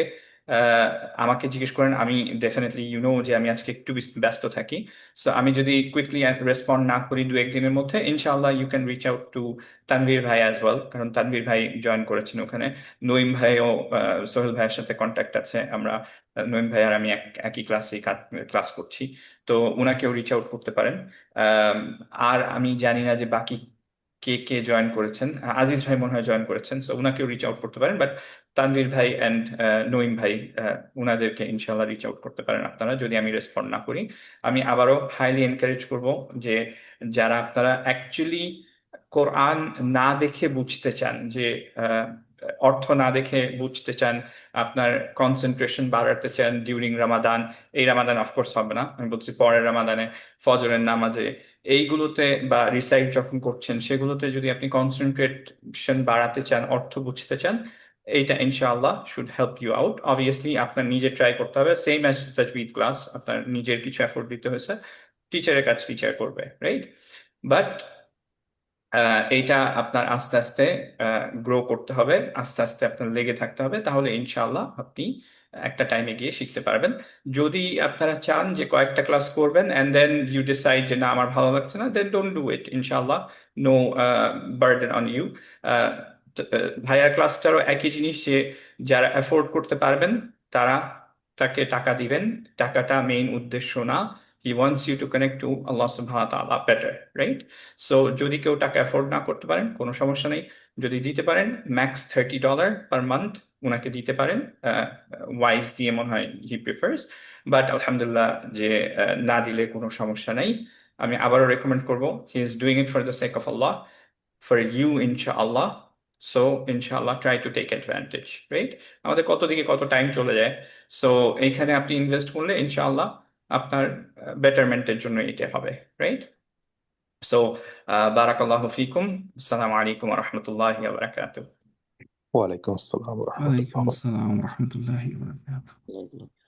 আহ, আমাকে জিজ্ঞেস করেন, আমি ডেফিনেটলি যে আমি আজকে একটু ব্যস্ত থাকি। সো আমি যদি কুইকলি রেসপন্ড না করি 2-1 দিনের মধ্যে, ইনশাআল্লাহ you can reach out to Tanvir ভাই অ্যাজ ওয়েল, কারণ তানভীর ভাই জয়েন করেছেন ওখানে। নঈম ভাইও, সোহেল ভাইয়ের সাথে কন্ট্যাক্ট আছে, আমরা নঈম ভাই আর আমি একই ক্লাসে ক্লাস করছি, তো উনাকেও রিচ আউট করতে পারেন। আম, আর আমি জানি না যে বাকি কে কে জয়েন করেছেন। আজিজ ভাই মনে হয় জয়েন করেছেন, সো উনাকেও রিচ আউট করতে পারেন। বাট তানভীর ভাই অ্যান্ড নঈম ভাই, উনাদেরকে ইনশাল্লাহ রিচ আউট করতে পারেন আপনারা, যদি আমি রেসপন্ড না করি। আমি আবারও হাইলি এনকারেজ করব যে যারা আপনারা অ্যাকচুয়ালি কোরআন না দেখে বুঝতে চান, যে আহ, অর্থ না দেখে বুঝতে চান, আপনার কনসেন্ট্রেশন বাড়াতে চান ডিউরিং রামাদান, এই রামাদান অফকোর্স হবে না, আমি বলছি পরের রামাদানে ফজরের নামাজে এইগুলোতে বা রিসাইট যখন করছেন সেগুলোতে যদি আপনি কনসেন্ট্রেশন বাড়াতে চান, অর্থ বুঝতে চান, এইটা ইনশাআল্লাহ should help you out. Obviously আপনার নিজে ট্রাই করতে হবে, সেম অ্যাজ তাজউইদ ক্লাস, আপনার নিজের কিছু এফোর্ট দিতে হয়েছে, টিচারের কাজ টিচার করবে, রাইট? বাট এইটা আপনার আস্তে আস্তে গ্রো করতে হবে, আস্তে আস্তে আপনার লেগে থাকতে হবে, তাহলে ইনশাআল্লাহ আপনি একটা টাইমে গিয়ে শিখতে পারবেন। যদি আপনারা চান যে কয়েকটা ক্লাস করবেন অ্যান্ড দেন ইউ ডিসাইড যে না আমার ভালো লাগছে না, দেন ডোন্ট ডু ইট, ইনশাআল্লাহ নো বার্ডেন অন ইউ। ভাইয়ার ক্লাসটারও একই জিনিস, যে যারা অ্যাফোর্ড করতে পারবেন তারা তাকে টাকা দিবেন, টাকাটা মেইন উদ্দেশ্য না। He wants you to connect to Allah সুবহানাহু ওয়া তাআলা বেটার, রাইট? সো যদি কেউ টাকা অ্যাফোর্ড না করতে পারেন, কোনো সমস্যা নেই, যদি দিতে পারেন ম্যাক্স $30 পার মান্থ উনাকে দিতে পারেন। ওয়াইজ দিয়ে মনে হয় হি প্রিফার্স, বাট আলহামদুলিল্লাহ যে না দিলে কোনো সমস্যা নাই। আমি আবারও রেকমেন্ড করবো, he is doing it for the sake of আল্লাহ, ফর ইউ ইনশাআল্লাহ। সো ইনশাআল্লাহ try to take advantage, right? আমাদের কত দিকে কত টাইম চলে যায়, সো এইখানে আপনি ইনভেস্ট করলে ইনশাআল্লাহ আপনার বেটারমেন্টের জন্য এটা হবে, right? So, barakallahu fikum. Assalamu alaikum wa rahmatullahi wa barakatuh. ওয়ালাইকুম আসসালাম ওয়া ওয়ালাইকুম রাহমাতুল্লাহ। আসসালাম রহমতুল্লাহি ওয়া বারাকাতুহু।